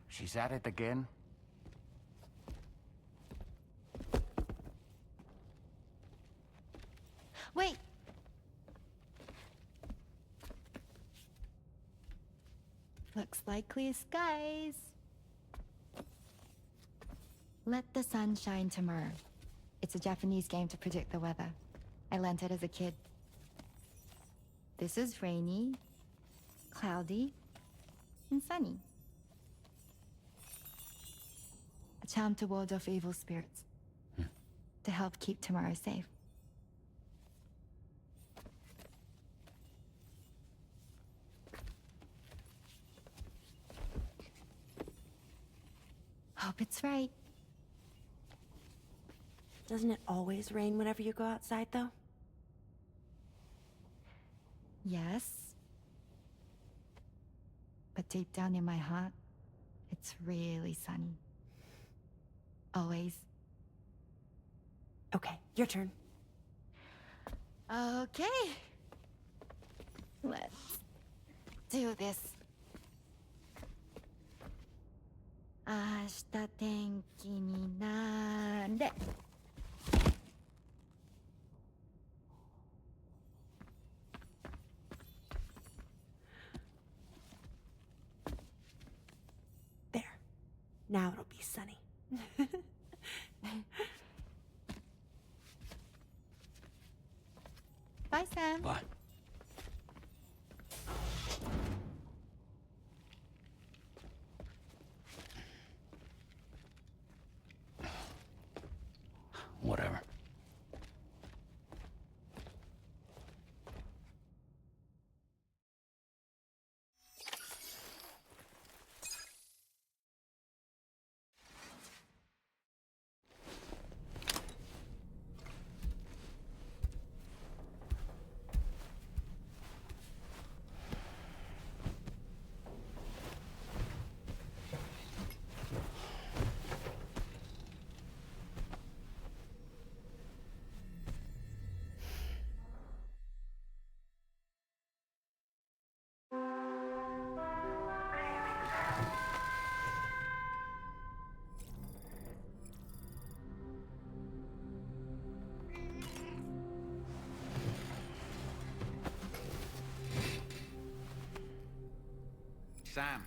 She's at it again? Wait! Looks like clear skies. Let the sun shine tomorrow. It's a Japanese game to predict the weather. I learned it as a kid. This is rainy, cloudy, and sunny. A charm to ward off evil spirits. To help keep tomorrow safe. Hope it's right. Doesn't it always rain whenever you go outside, though? Yes. But deep down in my heart, it's really sunny. Always. Okay, your turn. Okay. Let's do this. 明日天気になれ。There. Now it'll be sunny. Bye, Sam. Bye. Whatever. Sam,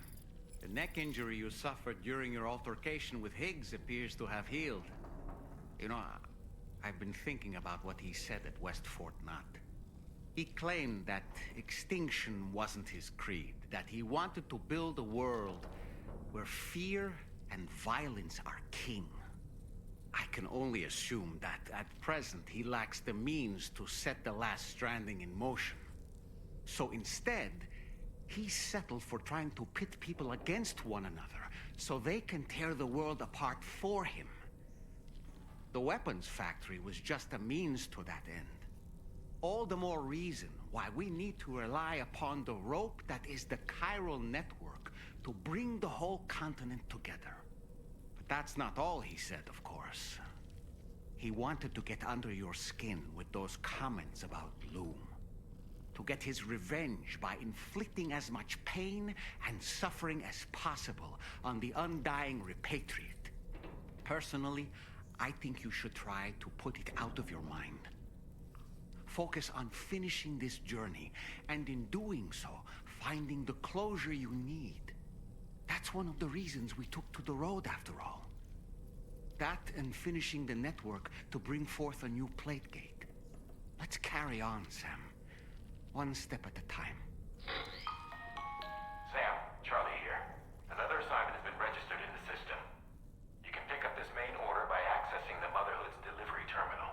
the neck injury you suffered during your altercation with Higgs appears to have healed. You know, I've been thinking about what he said at West Fort Knot. He claimed that extinction wasn't his creed, that he wanted to build a world where fear and violence are king. I can only assume that at present he lacks the means to set the last Stranding in motion. So instead, he settled for trying to pit people against one another so they can tear the world apart for him. The weapons factory was just a means to that end. All the more reason why we need to rely upon the rope that is the chiral network to bring the whole continent together. But that's not all he said, of course. He wanted to get under your skin with those comments about Bloom. To get his revenge by inflicting as much pain and suffering as possible on the undying repatriate. Personally, I think you should try to put it out of your mind. Focus on finishing this journey, and in doing so, finding the closure you need. That's one of the reasons we took to the road, after all. That and finishing the network to bring forth a new plate gate. Let's carry on, Sam. One step at a time. Sam, Charlie here. Another assignment has been registered in the system. You can pick up this main order by accessing the Motherhood's delivery terminal.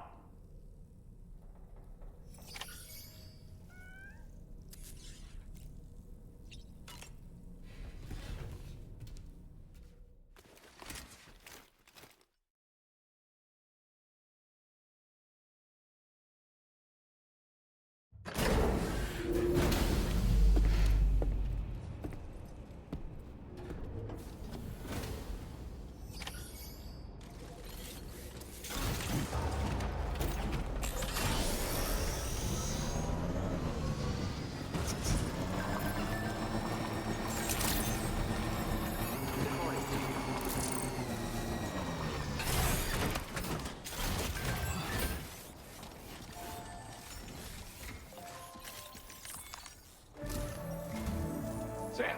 Sam,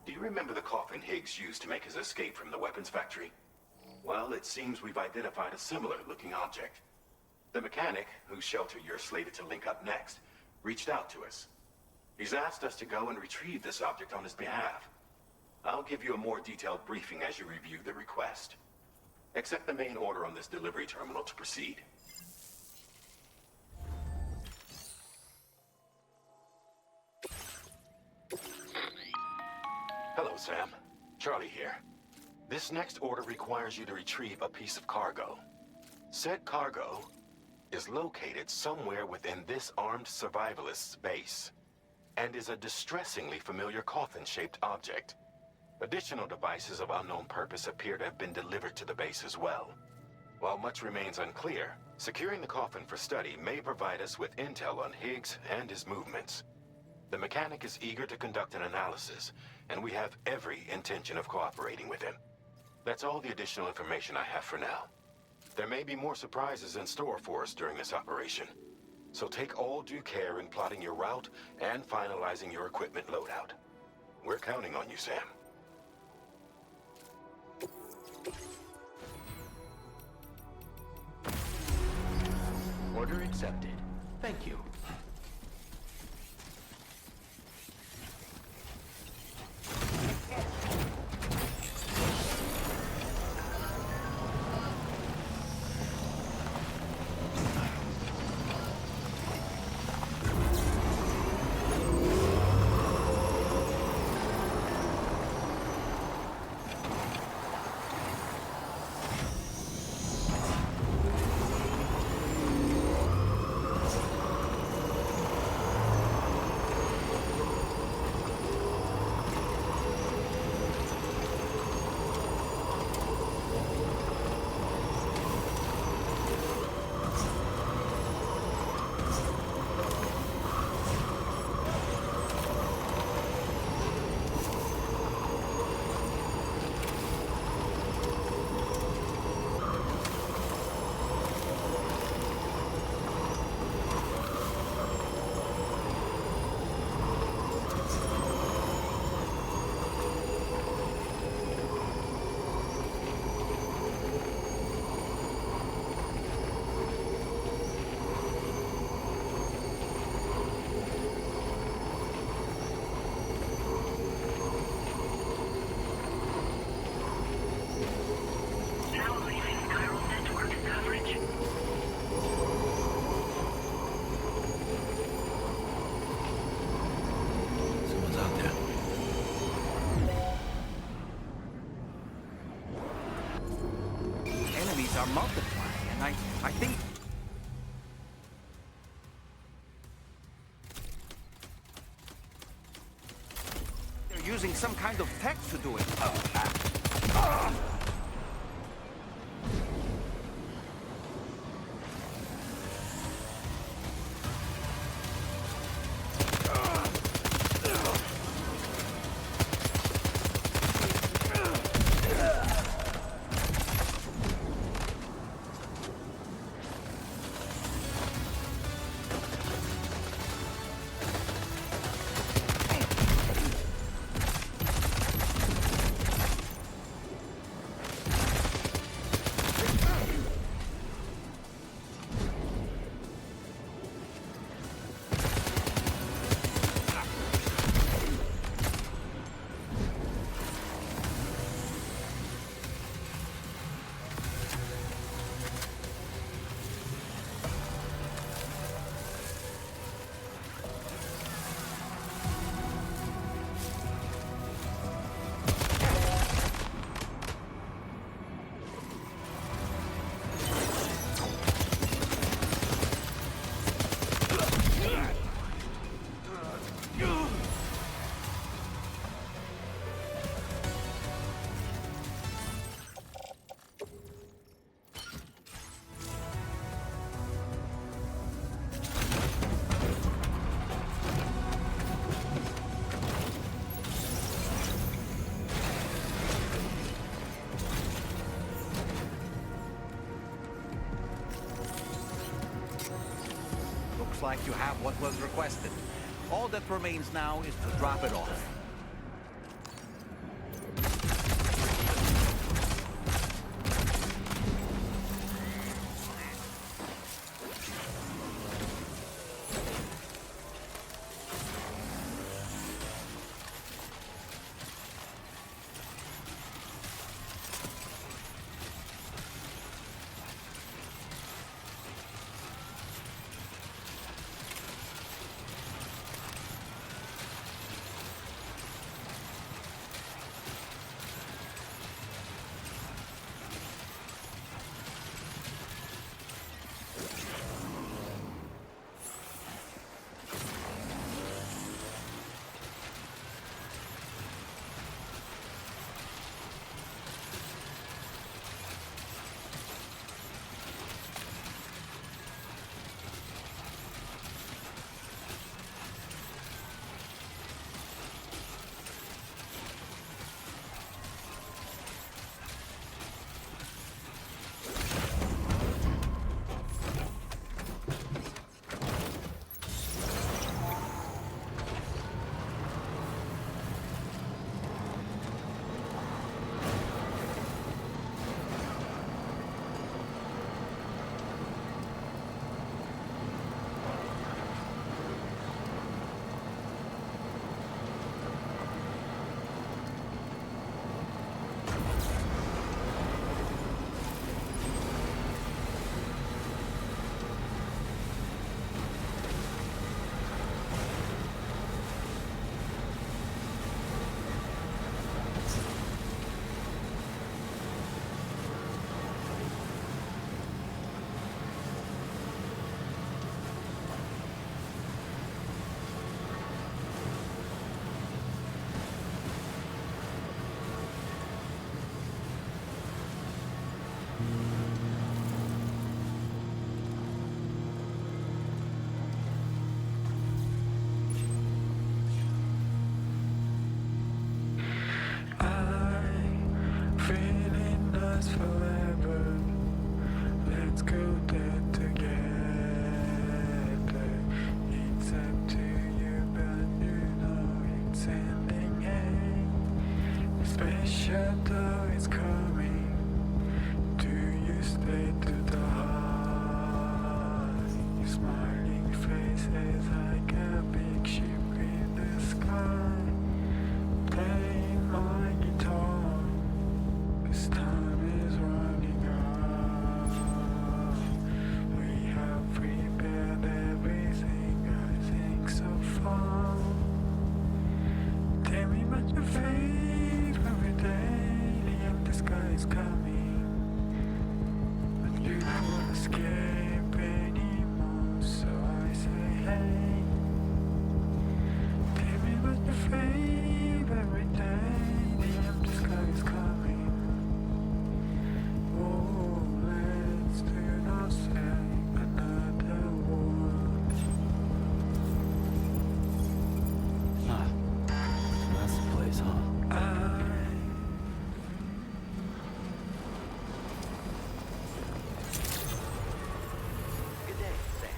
do you remember the coffin Higgs used to make his escape from the weapons factory? Well, it seems we've identified a similar-looking object. The mechanic, whose shelter you're slated to link up next, reached out to us. He's asked us to go and retrieve this object on his behalf. I'll give you a more detailed briefing as you review the request. Accept the main order on this delivery terminal to proceed. Hello, Sam. Charlie here. This next order requires you to retrieve a piece of cargo. Said cargo is located somewhere within this armed survivalist's base, and is a distressingly familiar coffin-shaped object. Additional devices of unknown purpose appear to have been delivered to the base as well. While much remains unclear, securing the coffin for study may provide us with intel on Higgs and his movements. The mechanic is eager to conduct an analysis, and we have every intention of cooperating with him. That's all the additional information I have for now. There may be more surprises in store for us during this operation, so take all due care in plotting your route and finalizing your equipment loadout. We're counting on you, Sam. accepted. Thank you. Are multiplying, and I think... they're using some kind of tech to do it. Like you have what was requested. All that remains now is to drop it off. Feeling us forever. Let's go there together. It's up to you, but you know it's ending. The space shuttle is coming. Do you stay to the heart? Your smiling face is like a big ship in the sky. Playing my guitar. This time is running out. We have prepared everything, I think so far. Tell me about your favorite day. The empty sky is coming, but you don't want to escape anymore. So I say, hey, tell me about your favorite day. The empty sky is coming. Let's do not say another word. Ah, that's the place, huh? Good day, Sam.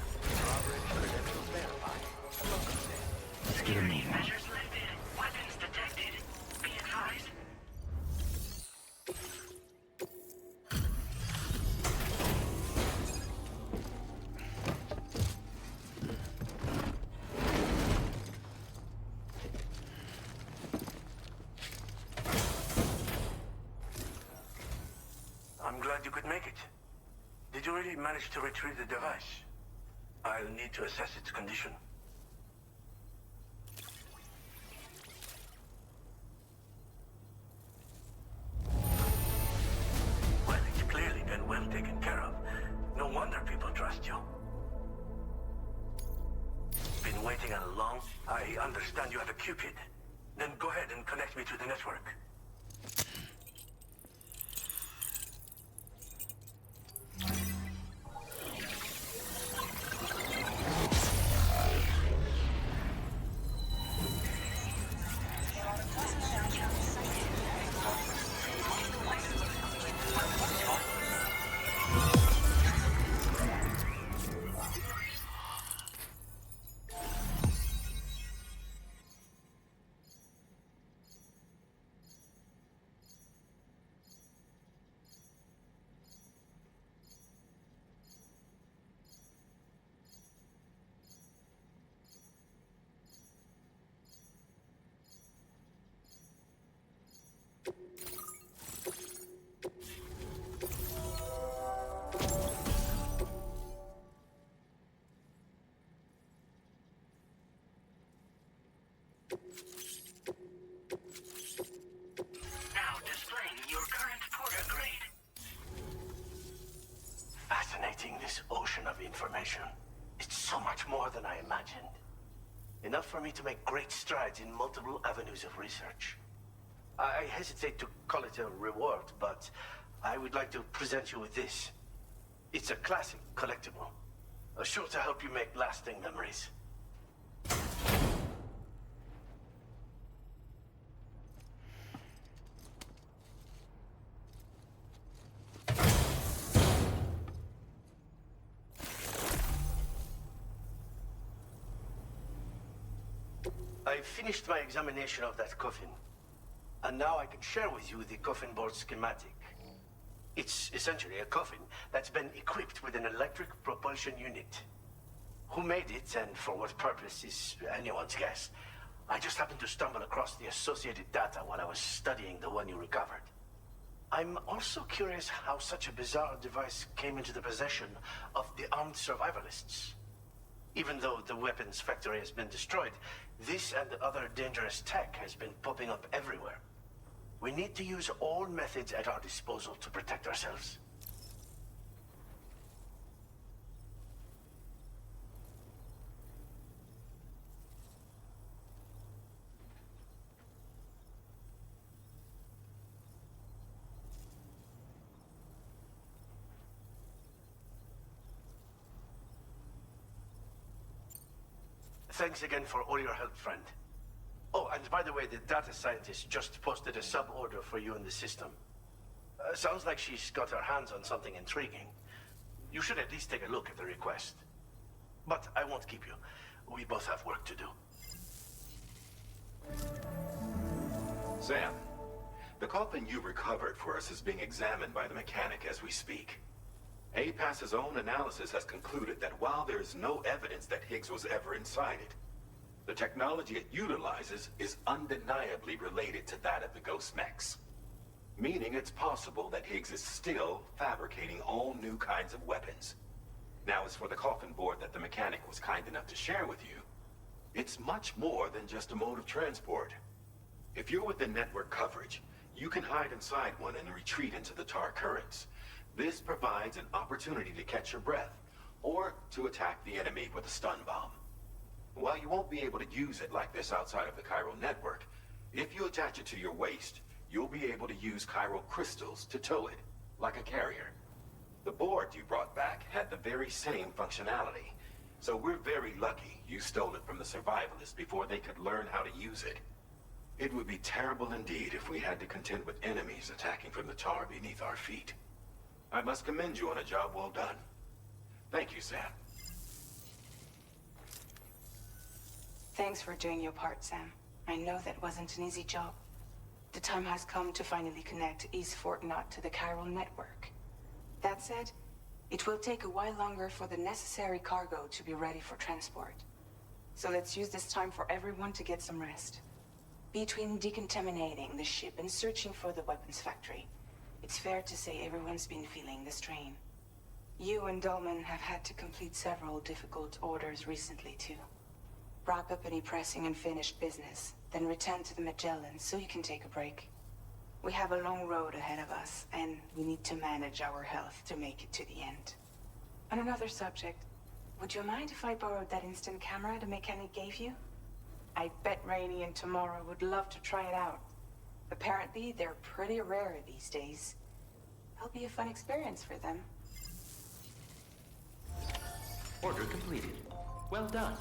Robert, credentials verified. Welcome, Sam. Let's get a move on. Measures lifted. Weapons detected. Be advised. I'm glad you could make it. Did you really manage to retrieve the device? I'll need to assess its condition. Well, it's clearly been well taken care of. No wonder people trust you. Been waiting long? I understand you have a Cupid. Then go ahead and connect me to the network. Now displaying your current porter grade. Fascinating, this ocean of information. It's so much more than I imagined. Enough for me to make great strides in multiple avenues of research. I hesitate to call it a reward, but I would like to present you with this. It's a classic collectible, sure to help you make lasting memories. I finished my examination of that coffin, and now I can share with you the coffin board schematic. It's essentially a coffin that's been equipped with an electric propulsion unit. Who made it and for what purpose is anyone's guess. I just happened to stumble across the associated data while I was studying the one you recovered. I'm also curious how such a bizarre device came into the possession of the armed survivalists. Even though the weapons factory has been destroyed, this and other dangerous tech has been popping up everywhere. We need to use all methods at our disposal to protect ourselves. Thanks again for all your help, friend. Oh, and by the way, the data scientist just posted a sub-order for you in the system. Sounds like she's got her hands on something intriguing. You should at least take a look at the request. But I won't keep you. We both have work to do. Sam, the coffin you recovered for us is being examined by the mechanic as we speak. APAS's own analysis has concluded that while there is no evidence that Higgs was ever inside it, the technology it utilizes is undeniably related to that of the Ghost mechs. Meaning it's possible that Higgs is still fabricating all new kinds of weapons. Now, as for the coffin board that the mechanic was kind enough to share with you, it's much more than just a mode of transport. If you're within network coverage, you can hide inside one and retreat into the tar currents. This provides an opportunity to catch your breath, or to attack the enemy with a stun bomb. While you won't be able to use it like this outside of the chiral network, if you attach it to your waist, you'll be able to use chiral crystals to tow it, like a carrier. The board you brought back had the very same functionality, so we're very lucky you stole it from the survivalists before they could learn how to use it. It would be terrible indeed if we had to contend with enemies attacking from the tar beneath our feet. I must commend you on a job well done. Thank you, Sam. Thanks for doing your part, Sam. I know that wasn't an easy job. The time has come to finally connect East Fort Knot to the chiral network. That said, it will take a while longer for the necessary cargo to be ready for transport. So let's use this time for everyone to get some rest. Between decontaminating the ship and searching for the weapons factory, it's fair to say everyone's been feeling the strain. You and Dolman have had to complete several difficult orders recently, too. Wrap up any pressing and finished business, then return to the Magellan so you can take a break. We have a long road ahead of us, and we need to manage our health to make it to the end. On another subject, would you mind if I borrowed that instant camera the mechanic gave you? I bet Rainey and Tomorrow would love to try it out. Apparently, they're pretty rare these days. It'll be a fun experience for them. Order completed. Well done.